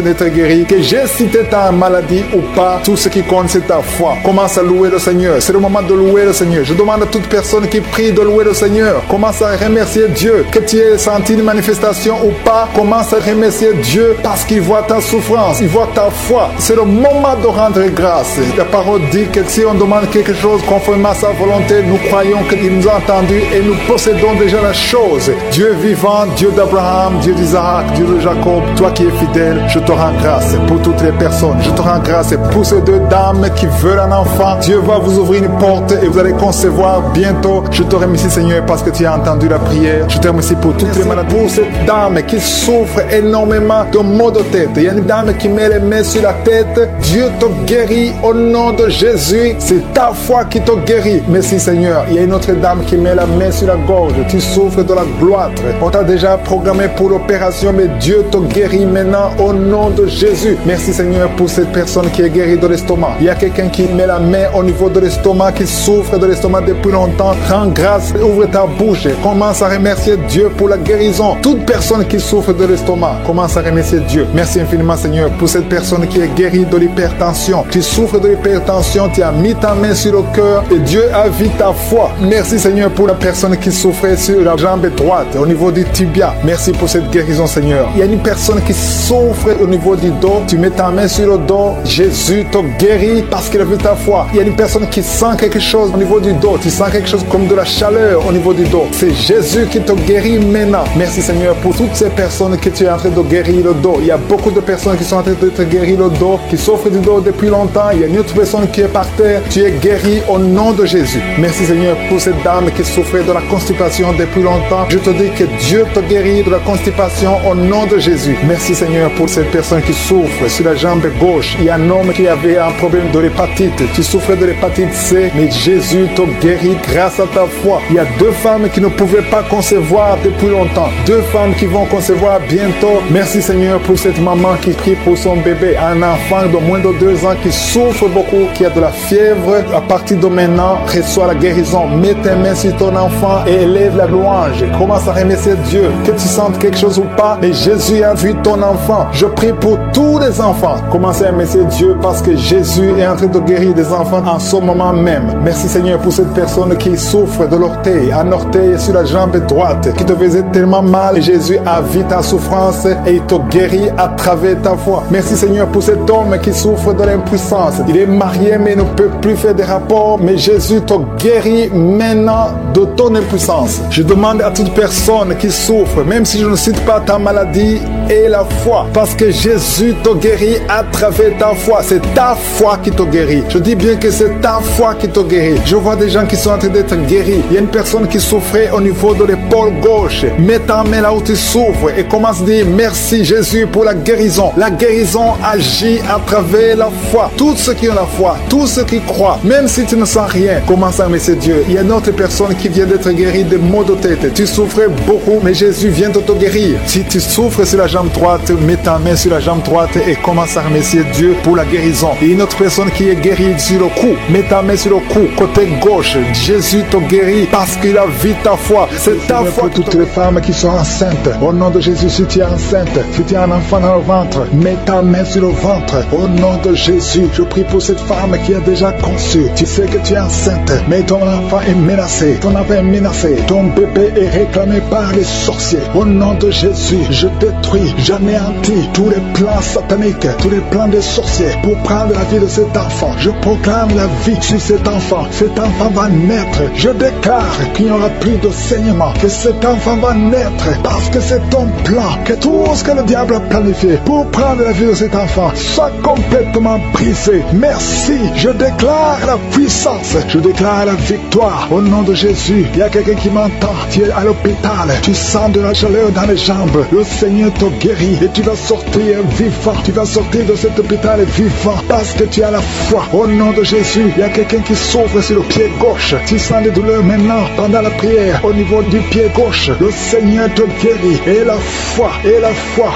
d'être guéries. Que j'ai cité ta maladie ou pas, tout ce qui compte, c'est ta foi. Commence à louer le Seigneur. C'est le moment de louer le Seigneur. Je demande à toute personne qui prie de louer le Seigneur. Commence à remercier Dieu. Que tu aies senti une manifestation ou pas, commence à remercier Dieu parce qu'il voit ta souffrance, il voit ta foi. C'est le moment de rendre grâce. La parole dit que si on demande quelque chose conformément à sa volonté, nous croyons qu'il nous a entendus et nous possédons déjà la chose. Dieu vivant, Dieu d'Abraham, Dieu d'Isaac, Dieu de Jacob, toi qui es fidèle, je te rends grâce pour toutes les personnes. Je te rends grâce pour ces deux dames qui veulent un enfant. Dieu va vous ouvrir une porte et vous allez concevoir bientôt. Je te remercie, Seigneur, parce que tu as entendu la prière. Je te remercie pour toutes les maladies. Pour cette dame qui souffre énormément de maux de tête. Il y a une dame qui met les mains sur la tête. Dieu te guérit au nom de Jésus. C'est ta foi qui te guérit. Merci, Seigneur. Il y a une autre dame qui met la main sur la gorge. Tu souffres de la gloître. On t'a déjà programmé pour l'opération, mais Dieu te guérit maintenant au nom de Jésus. Merci, Seigneur, pour cette personne qui est guérie de l'estomac. Il y a quelqu'un qui met la main au niveau de l'estomac, qui souffre de l'estomac depuis longtemps. Rends grâce, ouvre ta bouche. Commence à remercier Dieu pour la guérison. Toute personne qui souffre de l'estomac, commence à remercier Dieu. Merci infiniment, Seigneur, pour cette personne qui est guérie de l'hypertension. Tu souffres de l'hypertension, tu as mis ta main sur le cœur et Dieu a vu ta foi. Merci, Seigneur, pour la personne qui souffrait sur la jambe droite, au niveau du tibia. Merci pour cette guérison, Seigneur. Il y a une personne qui souffre au niveau du dos. Tu mets ta main sur le dos. Jésus te guérit parce qu'il a vu ta foi. Il y a une personne qui sent quelque chose au niveau du dos. Tu sens quelque chose comme de la chaleur au niveau du dos. C'est Jésus qui te guérit maintenant. Merci, Seigneur, pour toutes ces personnes que tu es en train de guérir le dos. Il y a beaucoup de personnes qui sont en train de te guérir le dos, qui souffrent du dos depuis longtemps. Il y a une autre personne qui est par terre. Tu es guéri au nom de Jésus. Merci, Seigneur, pour cette dame qui souffrait de la constipation depuis longtemps. Je te dis que Dieu te guérit de la constipation au nom de Jésus. Merci, Seigneur, pour cette personne qui souffre sur la jambe gauche. Il y a un homme qui avait un problème de l'hépatite. Tu souffrais de l'hépatite C, mais Jésus te guérit grâce à ta foi. Il y a deux femmes qui ne pouvaient pas concevoir depuis longtemps. Deux femmes qui vont concevoir bientôt. Merci, Seigneur, pour cette maman qui prie pour son bébé. Un enfant de moins de 2 ans qui souffre beaucoup, qui a de la fièvre. À partir de maintenant, reçois la guérison. Mets tes mains sur ton enfant et élève la louange. Commence à remercier Dieu. Que tu sentes quelque chose ou pas, mais Jésus a vu ton enfant. Je prie pour tous les enfants. Commencez à remercier Dieu parce que Jésus est en train de guérir des enfants en ce moment même. Merci, Seigneur, pour cette personne qui souffre de l'orteil, un orteil sur la jambe droite, qui te faisait tellement mal. Et Jésus a vu ta souffrance et il te guérit à travers ta foi. Merci, Seigneur, pour cet homme qui souffre de l'impuissance. Il est marié mais ne peut plus faire des rapports, mais Jésus te guérit maintenant de ton impuissance. Je demande à toute personne qui souffre, même si je ne cite pas ta maladie, et la foi. Parce que Jésus te guérit à travers ta foi. C'est ta foi qui te guérit. Je dis bien que c'est ta foi qui te guérit. Je vois des gens qui sont en train d'être guéris. Il y a une personne qui souffrait au niveau de l'épaule gauche. Mets ta main là où tu souffres et commence à dire merci Jésus pour la guérison. La guérison agit à travers la foi. Tous ceux qui ont la foi, tous ceux qui croient, même si tu ne sens rien, commence à remercier Dieu. Il y a une autre personne qui vient d'être guérie de maux de tête. Tu souffrais beaucoup, mais Jésus vient de te guérir. Si tu souffres sur la jambe droite, mets ta main sur la jambe droite et commence à remercier Dieu pour la guérison. Et une autre personne qui est guérie sur le cou, mets ta main sur le cou, côté gauche. Jésus te guérit parce qu'il a vu ta foi. C'est ta foi. Pour toutes les femmes qui sont enceintes, au nom de Jésus, si tu es enceinte, si tu as un enfant dans le ventre, mets ta main sur le ventre. Au nom de Jésus, je prie pour cette femme qui a déjà conçu. Tu sais que tu es enceinte, mais ton enfant est menacé. Ton enfant est menacé. Ton bébé est réclamé par les sorciers. Au nom de Jésus, je détruis, j'anéantis tous les plans sataniques, tous les plans des sorciers pour prendre la vie de cet enfant. Je proclame la vie sur cet enfant. Cet enfant va naître. Je déclare qu'il n'y aura plus de saignement, que cet enfant va naître parce que c'est ton plan, que tout ce que le diable a planifié pour prendre la vie de cet enfant soit complètement brisé. Merci. Je déclare la puissance. Je déclare la victoire. Au nom de Jésus, il y a quelqu'un qui m'entend. Tu es à l'hôpital. Tu sens de la chaleur dans les jambes. Le Seigneur te guérit et tu vas sortir vivant. Tu vas sortir de cet hôpital vivant parce que tu as la foi. Au nom de Jésus, il y a quelqu'un qui souffre sur le pied gauche. Tu sens des douleurs maintenant pendant la prière au niveau du pied gauche. Le Seigneur te guérit et la foi,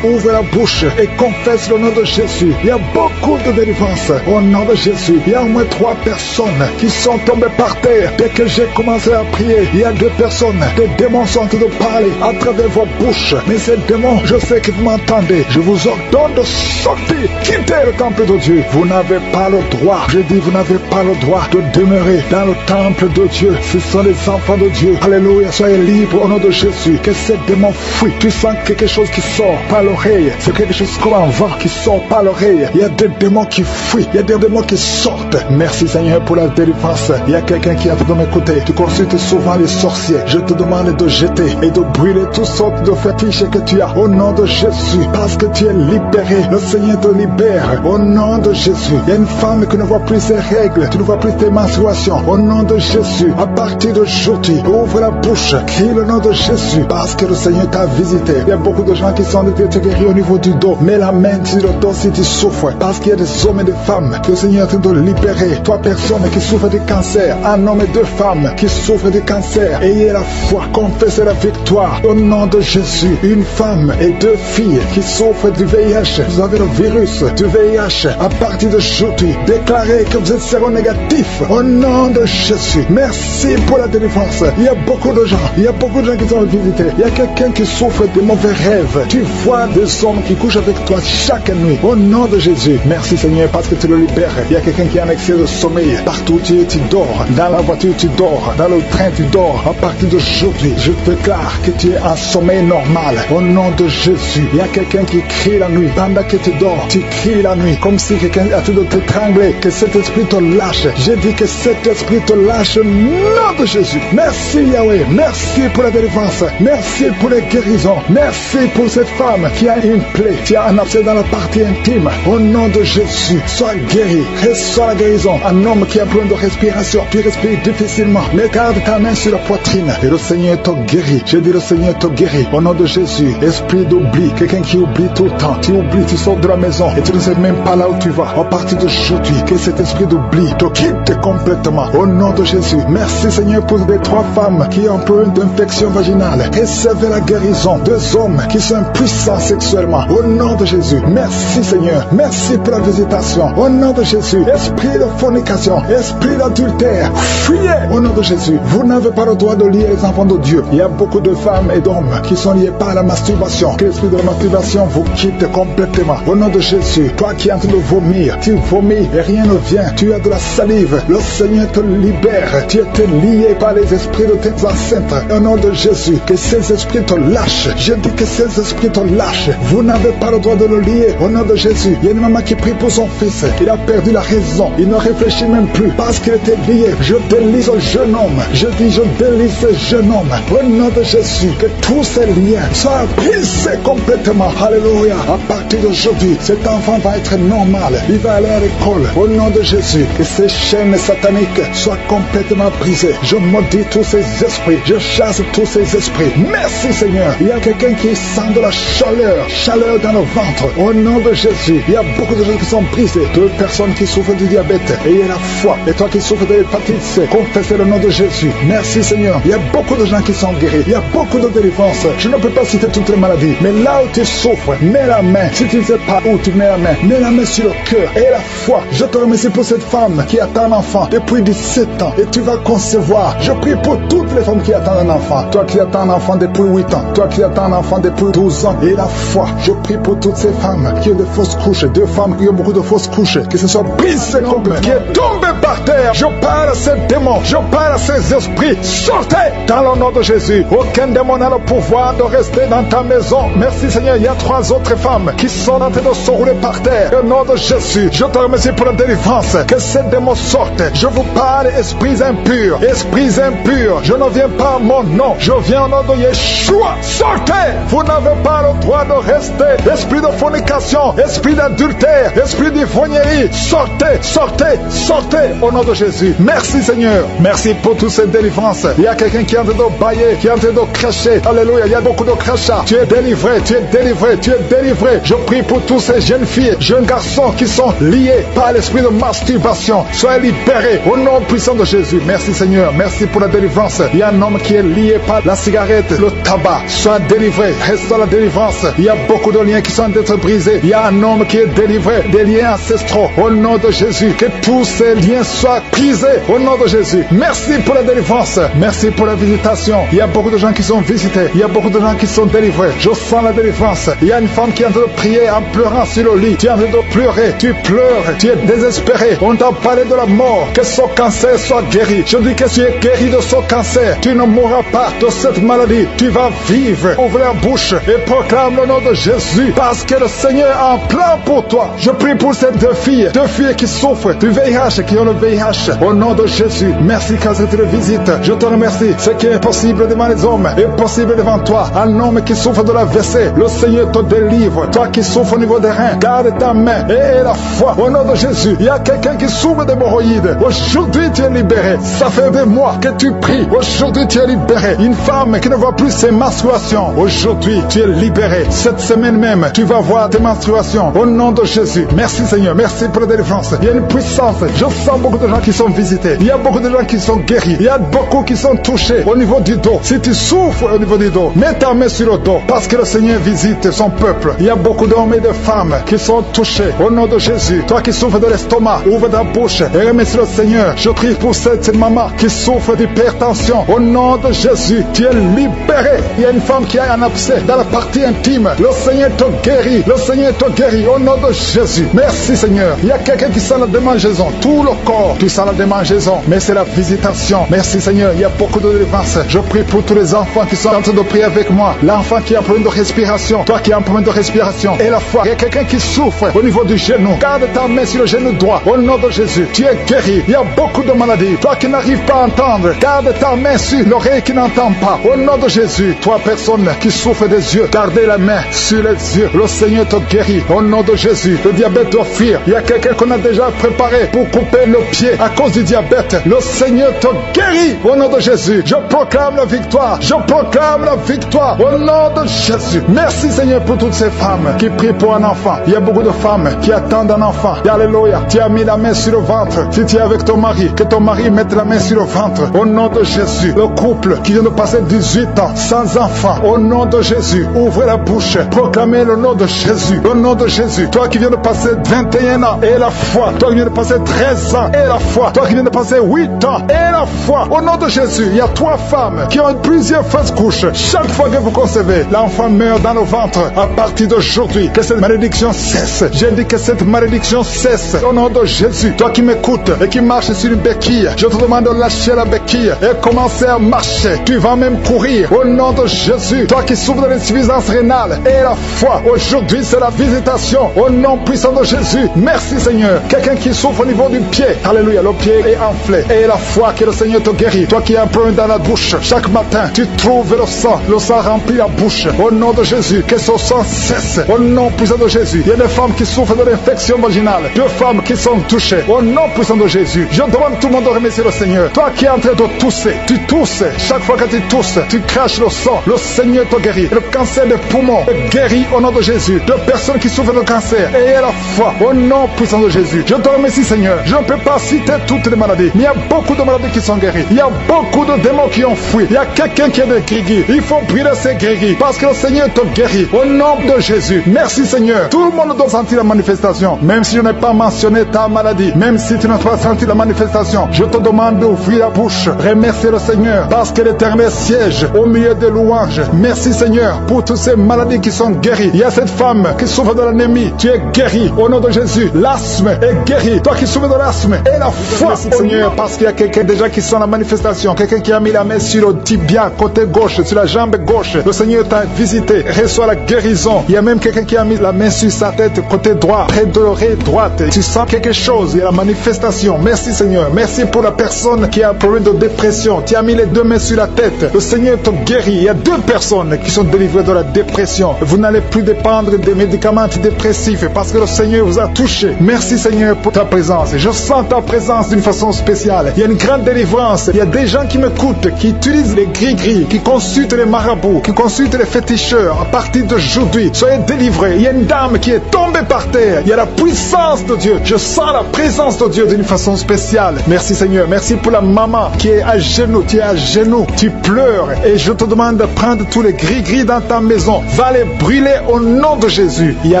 ouvre la bouche et confesse le nom de Jésus. Il y a beaucoup de délivrance au nom de Jésus. Il y a au moins 3 personnes qui sont tombées par terre. Dès que j'ai commencé à prier, il y a 2 personnes. Des démons sont en train de parler à travers vos bouches. Mais ces démons, je sais que vous m'entendez. Je vous ordonne de sortir, quitter le temple de Dieu. Vous n'avez pas le droit. Je dis, vous n'avez pas le droit de demeurer dans le temple de Dieu. Ce sont les enfants de Dieu. Alléluia. Soyez libres au nom de Jésus. Que ces démons fuient. Tu sens quelque chose qui sort par l'oreille. C'est quelque chose comme un vent qui sort par l'oreille. Il y a des démons qui fuient. Il y a des démons qui sortent. Merci Seigneur pour la délivrance. Il y a quelqu'un qui a de m'écouter. Tu consultes souvent les sorciers. Je te demande de jeter et de brûler toutes sortes de fétiches que tu as au nom de Jésus. Parce que tu es libéré. Le Seigneur te libère au nom de Jésus. Il y a une femme qui ne voit plus ses règles. Tu ne vois plus tes menstruations. Au nom de Jésus. À partir d'aujourd'hui, ouvre la bouche. Crie le nom de Jésus. Parce que le Seigneur t'a visité. Il y a beaucoup de gens qui sont guéris au niveau du dos. Mets la main sur le dos si tu souffres. Parce qu'il y a des hommes et des femmes que le Seigneur est en train de libérer. 3 personnes qui souffrent de cancer. Un homme et 2 femmes qui souffrent de cancer. Ayez la foi. Confessez la victoire. Au nom de Jésus. Une femme et 2 filles qui souffrent du VIH. Vous avez le virus du VIH. À partir d'aujourd'hui, déclarez que vous êtes séronégatif. Au nom de Jésus. Merci pour la délivrance. Il y a beaucoup de gens. Il y a beaucoup de gens qui sont visités. Il y a quelqu'un qui souffre de mauvais rêves. Tu vois des hommes qui couchent avec toi chaque nuit. Au nom de Jésus. Merci Seigneur parce que tu le libères. Il y a quelqu'un qui a un excès de sommeil. Partout où tu es, tu dors. Dans la voiture, tu dors. Dans le train, tu dors. À partir d'aujourd'hui, je déclare que tu es en sommeil normal. Au nom de Jésus. Il y a quelqu'un qui crie la nuit. Pendant que tu dors, tu cries la nuit. Comme si quelqu'un a tout de t'étrangler. Que cet esprit te lâche. J'ai dit que cet esprit te lâche au nom de Jésus. Merci Yahweh. Merci pour la délivrance. Merci pour les guérisons. Merci pour cette femme qui a une plaie, qui a un abcès dans la partie intime. Au nom de Jésus, sois guéri. Reçois la guérison. Un homme qui a besoin de respiration, tu respires difficilement. Mais garde ta main sur la poitrine et le Seigneur te guérit. J'ai dit le Seigneur te guérit. Au nom de Jésus, esprit d'oubli, quelqu'un qui oublie tout le temps. Tu oublies, tu sors de la maison et tu ne sais même pas là où tu vas. À partir d'aujourd'hui, que cet esprit d'oubli te quitte complètement. Au nom de Jésus, merci Seigneur pour les 3 femmes qui ont un peu d'infection vaginale. Recevez la guérison. 2 hommes qui sont impuissants sexuellement. Au nom de Jésus, merci Seigneur. Merci pour la visitation. Au nom de Jésus, esprit de fornication, esprit d'adultère, fuyez. Au nom de Jésus, vous n'avez pas le droit de lier les enfants de Dieu. Il y a beaucoup de femmes et d'hommes qui sont liés par la masturbation. Que l'esprit de la masturbation vous quitte complètement. Au nom de Jésus, toi qui es en train de vomir, tu vomis et rien ne vient. Tu as de la salive. Le Seigneur te libère. Tu étais lié par les esprits de tes ancêtres. Au nom de Jésus, que ces esprits te lâchent. Je dis que ces esprits te lâchent. Vous n'avez pas le droit de le lier. Au nom de Jésus, il y a une maman qui prie pour son fils. Il a perdu la raison. Il ne réfléchit même plus parce qu'il était lié. Je délie ce jeune homme. Je dis, je délie ce jeune homme. Au nom de Jésus, que tous ces liens soient brisés complètement. complètement. Alléluia. À partir d'aujourd'hui, cet enfant va être normal. Il va aller à l'école. Au nom de Jésus, que ces chaînes sataniques soient complètement brisées. Je maudis tous ces esprits. Je chasse tous ces esprits. Merci Seigneur. Il y a quelqu'un qui sent de la chaleur dans le ventre. Au nom de Jésus, il y a beaucoup de gens qui sont brisés. Deux personnes qui souffrent du diabète. Ayez la foi. Et toi qui souffres de l'hépatite C, confessez le nom de Jésus. Merci Seigneur. Il y a beaucoup de gens qui sont guéris. Il y a beaucoup de délivrance. Je ne peux pas citer toutes les maladies. Mais là où tu souffres, mets la main. Si tu ne sais pas où tu mets la main sur le cœur. Et la foi. Je te remercie pour cette femme qui attend un enfant depuis 17 ans. Et tu vas concevoir. Je prie pour toutes les femmes qui attendent un enfant. Toi qui attends un enfant depuis 8 ans. Toi qui attends un enfant depuis 12 ans. Et la foi. Je prie pour toutes ces femmes qui ont de fausses couches. Deux femmes qui ont beaucoup de fausses couches. Que ce soit brisé complètement. Qui est tombé par terre. Je parle à ces démons. Je parle à ces esprits. Sortez dans le nom de Jésus. Aucun démon n'a le pouvoir de rester dans ta maison. Merci Seigneur. Il y a 3 autres femmes qui sont en train de se rouler par terre. Au nom de Jésus. Je te remercie pour la délivrance. Que ces démons sortent. Je vous parle, esprits impurs. Esprits impurs. Je ne viens pas à mon nom. Je viens au nom de Yeshua. Sortez. Vous n'avez pas le droit de rester. Esprit de fornication. Esprit d'adultère. Esprit d'ivrognerie. Sortez. Sortez. Sortez. Au nom de Jésus. Merci Seigneur. Merci pour toutes ces délivrances. Il y a quelqu'un qui est en train de bailler. Qui est en train de cracher. Alléluia. Il y a beaucoup de crachats. Tu es délivré. Tu es délivré. Tu es délivré. Je prie pour tous ces jeunes filles, jeunes garçons qui sont liés par l'esprit de masturbation. Soyez libérés au nom puissant de Jésus. Merci Seigneur. Merci pour la délivrance. Il y a un homme qui est lié par la cigarette, le tabac. Sois délivré. Reste dans la délivrance. Il y a beaucoup de liens qui sont en train d'être brisés. Il y a un homme qui est délivré des liens ancestraux. Au nom de Jésus. Que tous ces liens soient brisés. Au nom de Jésus. Merci pour la délivrance. Merci pour la visitation. Il y a beaucoup de gens qui sont visités. Il y a beaucoup de gens qui sont délivrés. Je sens la délivrance. Il y a une femme qui est en train de prier en pleurant sur le lit. Tu es en train de pleurer. Tu pleures. Tu es désespéré. On t'a parlé de la mort. Que son cancer soit guéri. Je dis que tu es guéri de son cancer. Tu ne mourras pas de cette maladie. Tu vas vivre. Ouvre la bouche et proclame le nom de Jésus. Parce que le Seigneur a un plan pour toi. Je prie pour ces deux filles qui souffrent du VIH, qui ont le VIH. Au nom de Jésus. Merci quand tu le visites. Je te remercie. Ce qui est possible devant les hommes est possible devant toi. Un homme qui souffre de la WC, le Seigneur te délivre. Toi qui souffres au niveau des reins, garde ta main et la foi. Au nom de Jésus, il y a quelqu'un qui souffre d'hémorroïdes. Aujourd'hui, tu es libéré. Ça fait des mois que tu pries. Aujourd'hui, tu es libéré. Une femme qui ne voit plus ses menstruations. Aujourd'hui, tu es libéré. Cette semaine même, tu vas voir tes menstruations. Au nom de Jésus. Merci Seigneur. Merci pour la délivrance. Il y a une puissance. Je sens beaucoup de gens qui sont visités. Il y a beaucoup de gens qui sont guéris. Il y a beaucoup qui sont touchés au niveau du dos. Si tu souffres au niveau du dos, mets ta main sur le dos. Parce que le Seigneur visite son peuple. Il y a beaucoup d'hommes et de femmes qui sont touchés. Au nom de Jésus. Toi qui souffres de l'estomac, ouvre ta bouche et remercie le Seigneur. Je prie pour cette maman qui souffre d'hypertension. Au nom de Jésus, tu es libéré. Il y a une femme qui a un abcès dans la partie intime. Le Seigneur te guérit. Le Seigneur te guérit. Au nom de Jésus. Merci Seigneur. Il y a quelqu'un qui sent la démangeaison. Tout le corps, tu sens la démangeaison. Mais c'est la visitation. Merci Seigneur. Il y a beaucoup de délivrance. Je prie pour tous les enfants qui sont en train de prier avec moi. L'enfant qui a un problème de respiration. Toi qui as un problème de respiration. Et la foi. Il y a quelqu'un qui souffre au niveau du genou. Garde ta main sur le genou droit. Au nom de Jésus. Tu es guéri. Il y a beaucoup de maladies. Toi qui n'arrives pas à entendre. Garde ta main sur l'oreille qui n'entend pas. Au nom de Jésus. Toi personne qui souffre des yeux. Gardez la main sur les yeux. Le Seigneur te guérit. Au nom de Jésus. Le diabète doit fuir. Il y a quelqu'un qu'on a déjà préparé pour couper le pied à cause du diabète. Le Seigneur te guérit. Au nom de Jésus. Je proclame la victoire. Je proclame la victoire. Au nom de Jésus. Merci Seigneur pour toutes ces femmes qui prient pour un enfant. Il y a beaucoup de femmes qui attendent un enfant. Alléluia. Tu as mis la main sur le ventre. Si tu es avec ton mari, que ton mari mette la main sur le ventre. Au nom de Jésus. Le couple qui vient de passer 18 ans sans enfant. Au nom de Jésus. Ouvrez la bouche. Proclamez le nom de Jésus. Le nom de Jésus. Toi qui viens de passer 21 ans et la foi. Toi qui viens de passer 13 ans et la foi. Toi qui viens de passer 8 ans et la foi. Au nom de Jésus. Il y a 3 femmes qui ont plusieurs fausses couches. Chaque fois que vous concevez, l'enfant meurt dans le ventre. À partir d'aujourd'hui, que cette malédiction cesse. J'ai dit que cette malédiction cesse. Au nom de Jésus. Toi qui m'écoutes et qui marches sur une béquille, je te demande de lâcher la béquille et commencer à marcher. Tu vas même courir. Au nom de Jésus. Toi qui souffres de l'insuffisance rénale et la foi. Aujourd'hui, c'est la visitation. Au nom puissant de Jésus. Merci Seigneur. Quelqu'un qui souffre au niveau du pied. Alléluia. Le pied est enflé. Et la foi que le Seigneur te guérit. Toi qui as un problème dans la bouche. Chaque matin, tu trouves le sang. Le sang remplit la bouche. Au nom de de Jésus, que son sang cesse. Au nom puissant de Jésus, il y a des femmes qui souffrent de l'infection vaginale, 2 femmes qui sont touchées. Au nom puissant de Jésus, je demande tout le monde de remercier le Seigneur. Toi qui es en train de tousser, tu tousses. Chaque fois que tu tousses, tu craches le sang. Le Seigneur te guérit. Le cancer des poumons est guéri au nom de Jésus. De personnes qui souffrent de cancer, ayez la foi. Au nom puissant de Jésus, je te remercie Seigneur. Je ne peux pas citer toutes les maladies, mais il y a beaucoup de maladies qui sont guéries. Il y a beaucoup de démons qui ont fui. Il y a quelqu'un qui a des grigris. Il faut brûler ces grigris parce que le Seigneur te guérit. Au nom de Jésus, merci Seigneur. Tout le monde doit sentir la manifestation. Même si je n'ai pas mentionné ta maladie, même si tu n'as pas senti la manifestation, je te demande d'ouvrir la bouche. Remercier le Seigneur parce que l'Éternel siège au milieu des louanges. Merci Seigneur pour toutes ces maladies qui sont guéries. Il y a cette femme qui souffre de l'anémie. Tu es guéri au nom de Jésus. L'asthme est guéri. Toi qui souffres de l'asthme, et la foi Seigneur, parce qu'il y a quelqu'un déjà qui sent la manifestation. Quelqu'un qui a mis la main sur le tibia, côté gauche, sur la jambe gauche. Le Seigneur t'a visité. Reçois la guérison. Il y a même quelqu'un qui a mis la main sur sa tête, côté droit, près de l'oreille droite. Tu sens quelque chose. Il y a la manifestation. Merci Seigneur. Merci pour la personne qui a un problème de dépression. Tu as mis les 2 mains sur la tête. Le Seigneur te guérit. Il y a 2 personnes qui sont délivrées de la dépression. Vous n'allez plus dépendre des médicaments antidépressifs parce que le Seigneur vous a touché. Merci Seigneur pour ta présence. Je sens ta présence d'une façon spéciale. Il y a une grande délivrance. Il y a des gens qui m'écoutent, qui utilisent les gris-gris, qui consultent les marabouts, qui consultent les féticheurs. À partir d'aujourd'hui, soyez délivrés. Il y a une dame qui est tombée par terre. Il y a la puissance de Dieu. Je sens la présence de Dieu d'une façon spéciale. Merci Seigneur. Merci pour la maman qui est à genoux. Tu es à genoux. Tu pleures. Et je te demande de prendre tous les gris-gris dans ta maison. Va les brûler au nom de Jésus. Il y a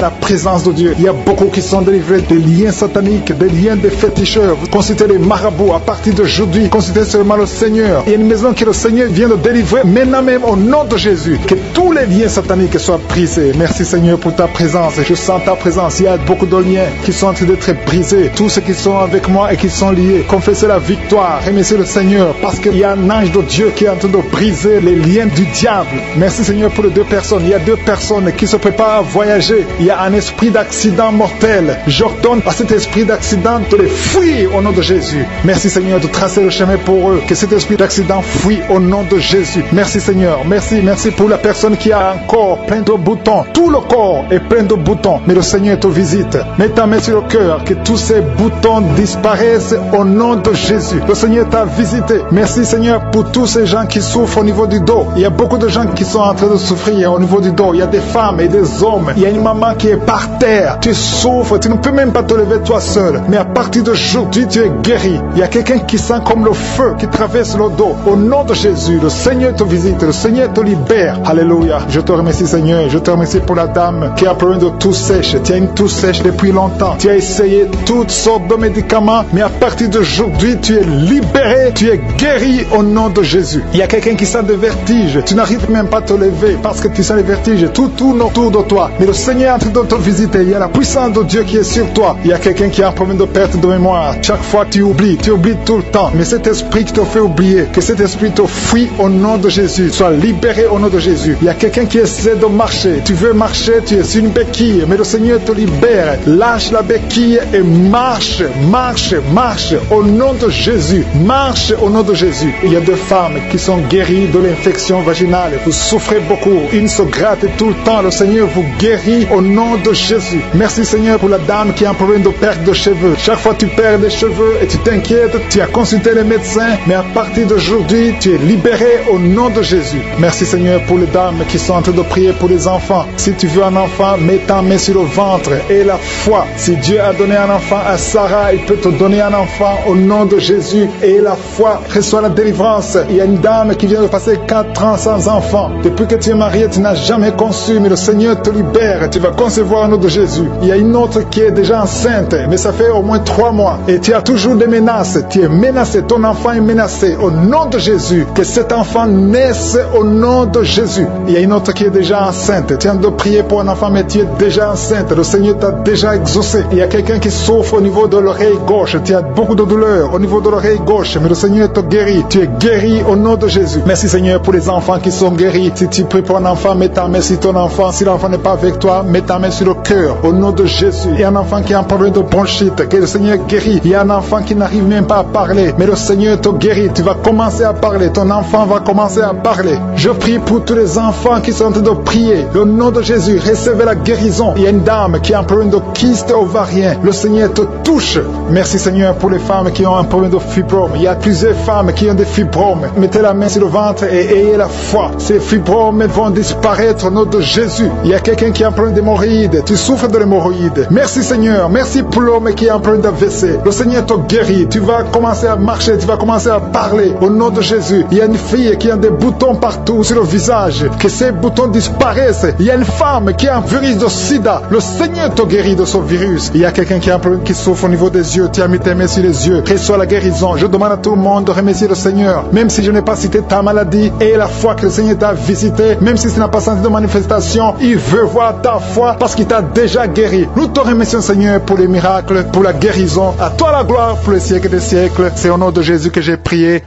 la présence de Dieu. Il y a beaucoup qui sont délivrés des liens sataniques, des liens des féticheurs. Vous consultez les marabouts. À partir d'aujourd'hui, consultez seulement le Seigneur. Il y a une maison que le Seigneur vient de délivrer maintenant même au nom de Jésus. Que tous les liens sataniques soient brisés. Merci Seigneur pour ta présence. Je sens ta présence. Il y a beaucoup de liens qui sont en train d'être brisés. Tous ceux qui sont avec moi et qui sont liés, confessez la victoire. Remerciez le Seigneur parce qu'il y a un ange de Dieu qui est en train de briser les liens du diable. Merci Seigneur pour les 2 personnes. Il y a 2 personnes qui se préparent à voyager. Il y a un esprit d'accident mortel. J'ordonne à cet esprit d'accident de les fuir au nom de Jésus. Merci Seigneur de tracer le chemin pour eux. Que cet esprit d'accident fuit au nom de Jésus. Merci Seigneur. Merci pour la personne qui a un corps plein de boutons. Tout le corps est plein de boutons. Mais le Seigneur te visite. Mets ta main sur le cœur. Que tous ces boutons disparaissent au nom de Jésus. Le Seigneur t'a visité. Merci Seigneur pour tous ces gens qui souffrent au niveau du dos. Il y a beaucoup de gens qui sont en train de souffrir au niveau du dos. Il y a des femmes et des hommes. Il y a une maman qui est par terre. Tu souffres. Tu ne peux même pas te lever toi seul. Mais à partir d'aujourd'hui, tu es guéri. Il y a quelqu'un qui sent comme le feu qui traverse le dos. Au nom de Jésus, le Seigneur te visite. Le Seigneur te libère. Alléluia. Je te remercie Seigneur. Je te remercie pour la dame qui a un problème de toux sèche. Tu as une toux sèche depuis longtemps. Tu as essayé toutes sortes de médicaments. Mais à partir d'aujourd'hui, tu es libéré. Tu es guéri au nom de Jésus. Il y a quelqu'un qui sent des vertiges. Tu n'arrives même pas à te lever parce que tu sens les vertiges tout tourne autour de toi. Mais le Seigneur est en train de te visiter. Il y a la puissance de Dieu qui est sur toi. Il y a quelqu'un qui a un problème de perte de mémoire. Chaque fois tu oublies tout le temps. Mais cet esprit qui te fait oublier, que cet esprit te fuit au nom de Jésus. Sois libéré au nom de Jésus. Il y a quelqu'un qui essaie de marcher. Tu veux marcher, tu es sur une béquille. Mais le Seigneur te libère. Lâche la béquille et marche, marche, marche au nom de Jésus. Marche au nom de Jésus. Il y a 2 femmes qui sont guéries de l'infection vaginale. Vous souffrez beaucoup. Une se gratte tout le temps. Le Seigneur vous guérit au nom de Jésus. Merci Seigneur pour la dame qui a un problème de perte de cheveux. Chaque fois tu perds des cheveux et tu t'inquiètes, tu as consulté les médecins, mais à partir d'aujourd'hui, tu es libéré au nom de Jésus. Merci Seigneur pour les dames qui sont en train de prier pour les enfants. Si tu veux un enfant, mets ta main sur le ventre et la foi. Si Dieu a donné un enfant à Sarah, il peut te donner un enfant au nom de Jésus et la foi. Reçois la délivrance. Il y a une dame qui vient de passer 4 ans sans enfant. Depuis que tu es marié, tu n'as jamais conçu, mais le Seigneur te libère. Tu vas concevoir au nom de Jésus. Il y a une autre qui est déjà enceinte, mais ça fait au moins 3 mois. Et tu as toujours des menaces. Tu es menacé. Ton enfant est menacé. Au nom de Jésus, que cet enfant naisse au nom de Jésus. Il y a une autre qui est déjà enceinte. Tu viens de prier pour un enfant, mais tu es déjà enceinte. Le Seigneur t'a déjà exaucé. Il y a quelqu'un qui souffre au niveau de l'oreille gauche. Tu as beaucoup de douleur au niveau de l'oreille gauche, mais le Seigneur te guérit. Tu es guéri au nom de Jésus. Merci Seigneur pour les enfants qui sont guéris. Si tu pries pour un enfant, mets ta main sur ton enfant. Si l'enfant n'est pas avec toi, mets ta main sur le cœur. Au nom de Jésus. Il y a un enfant qui a un problème de bronchite, que le Seigneur guérit. Il y a un enfant qui n'arrive même pas à parler, mais le Seigneur te guérit. Tu vas commencer à parler, ton enfant va commencer à parler. Je prie pour tous les enfants qui sont en train de prier. Au nom de Jésus, recevez la guérison. Il y a une dame qui a un problème de kyste ovarien. Le Seigneur te touche. Merci Seigneur pour les femmes qui ont un problème de fibrome. Il y a plusieurs femmes qui ont des fibromes. Mettez la main sur le ventre et ayez la foi. Ces fibromes vont disparaître au nom de Jésus. Il y a quelqu'un qui a un problème d'hémorroïdes. Tu souffres de l'hémorroïde. Merci Seigneur. Merci pour l'homme qui a un problème d'AVC. Le Seigneur te guérit. Tu vas commencer à marcher. Tu vas commencer à parler au nom de Jésus. Il y a une fille qui a des boutons partout sur le visage. Que ces boutons disparaissent. Il y a une femme qui a un virus de sida. Le Seigneur te guérit de ce virus. Il y a quelqu'un qui a un problème qui souffre au niveau des yeux. Tu as mis tes mains sur les yeux. Reçois la guérison. Je demande à tout le monde de remercier le Seigneur. Même si je n'ai pas cité ta maladie et la foi que le Seigneur t'a visité, même si tu n'as pas senti de manifestation, il veut voir ta foi parce qu'il t'a déjà guéri. Nous te remercions Seigneur pour les miracles, pour la guérison. À toi la gloire pour les siècles des siècles. C'est au nom de Jésus que j'ai prié.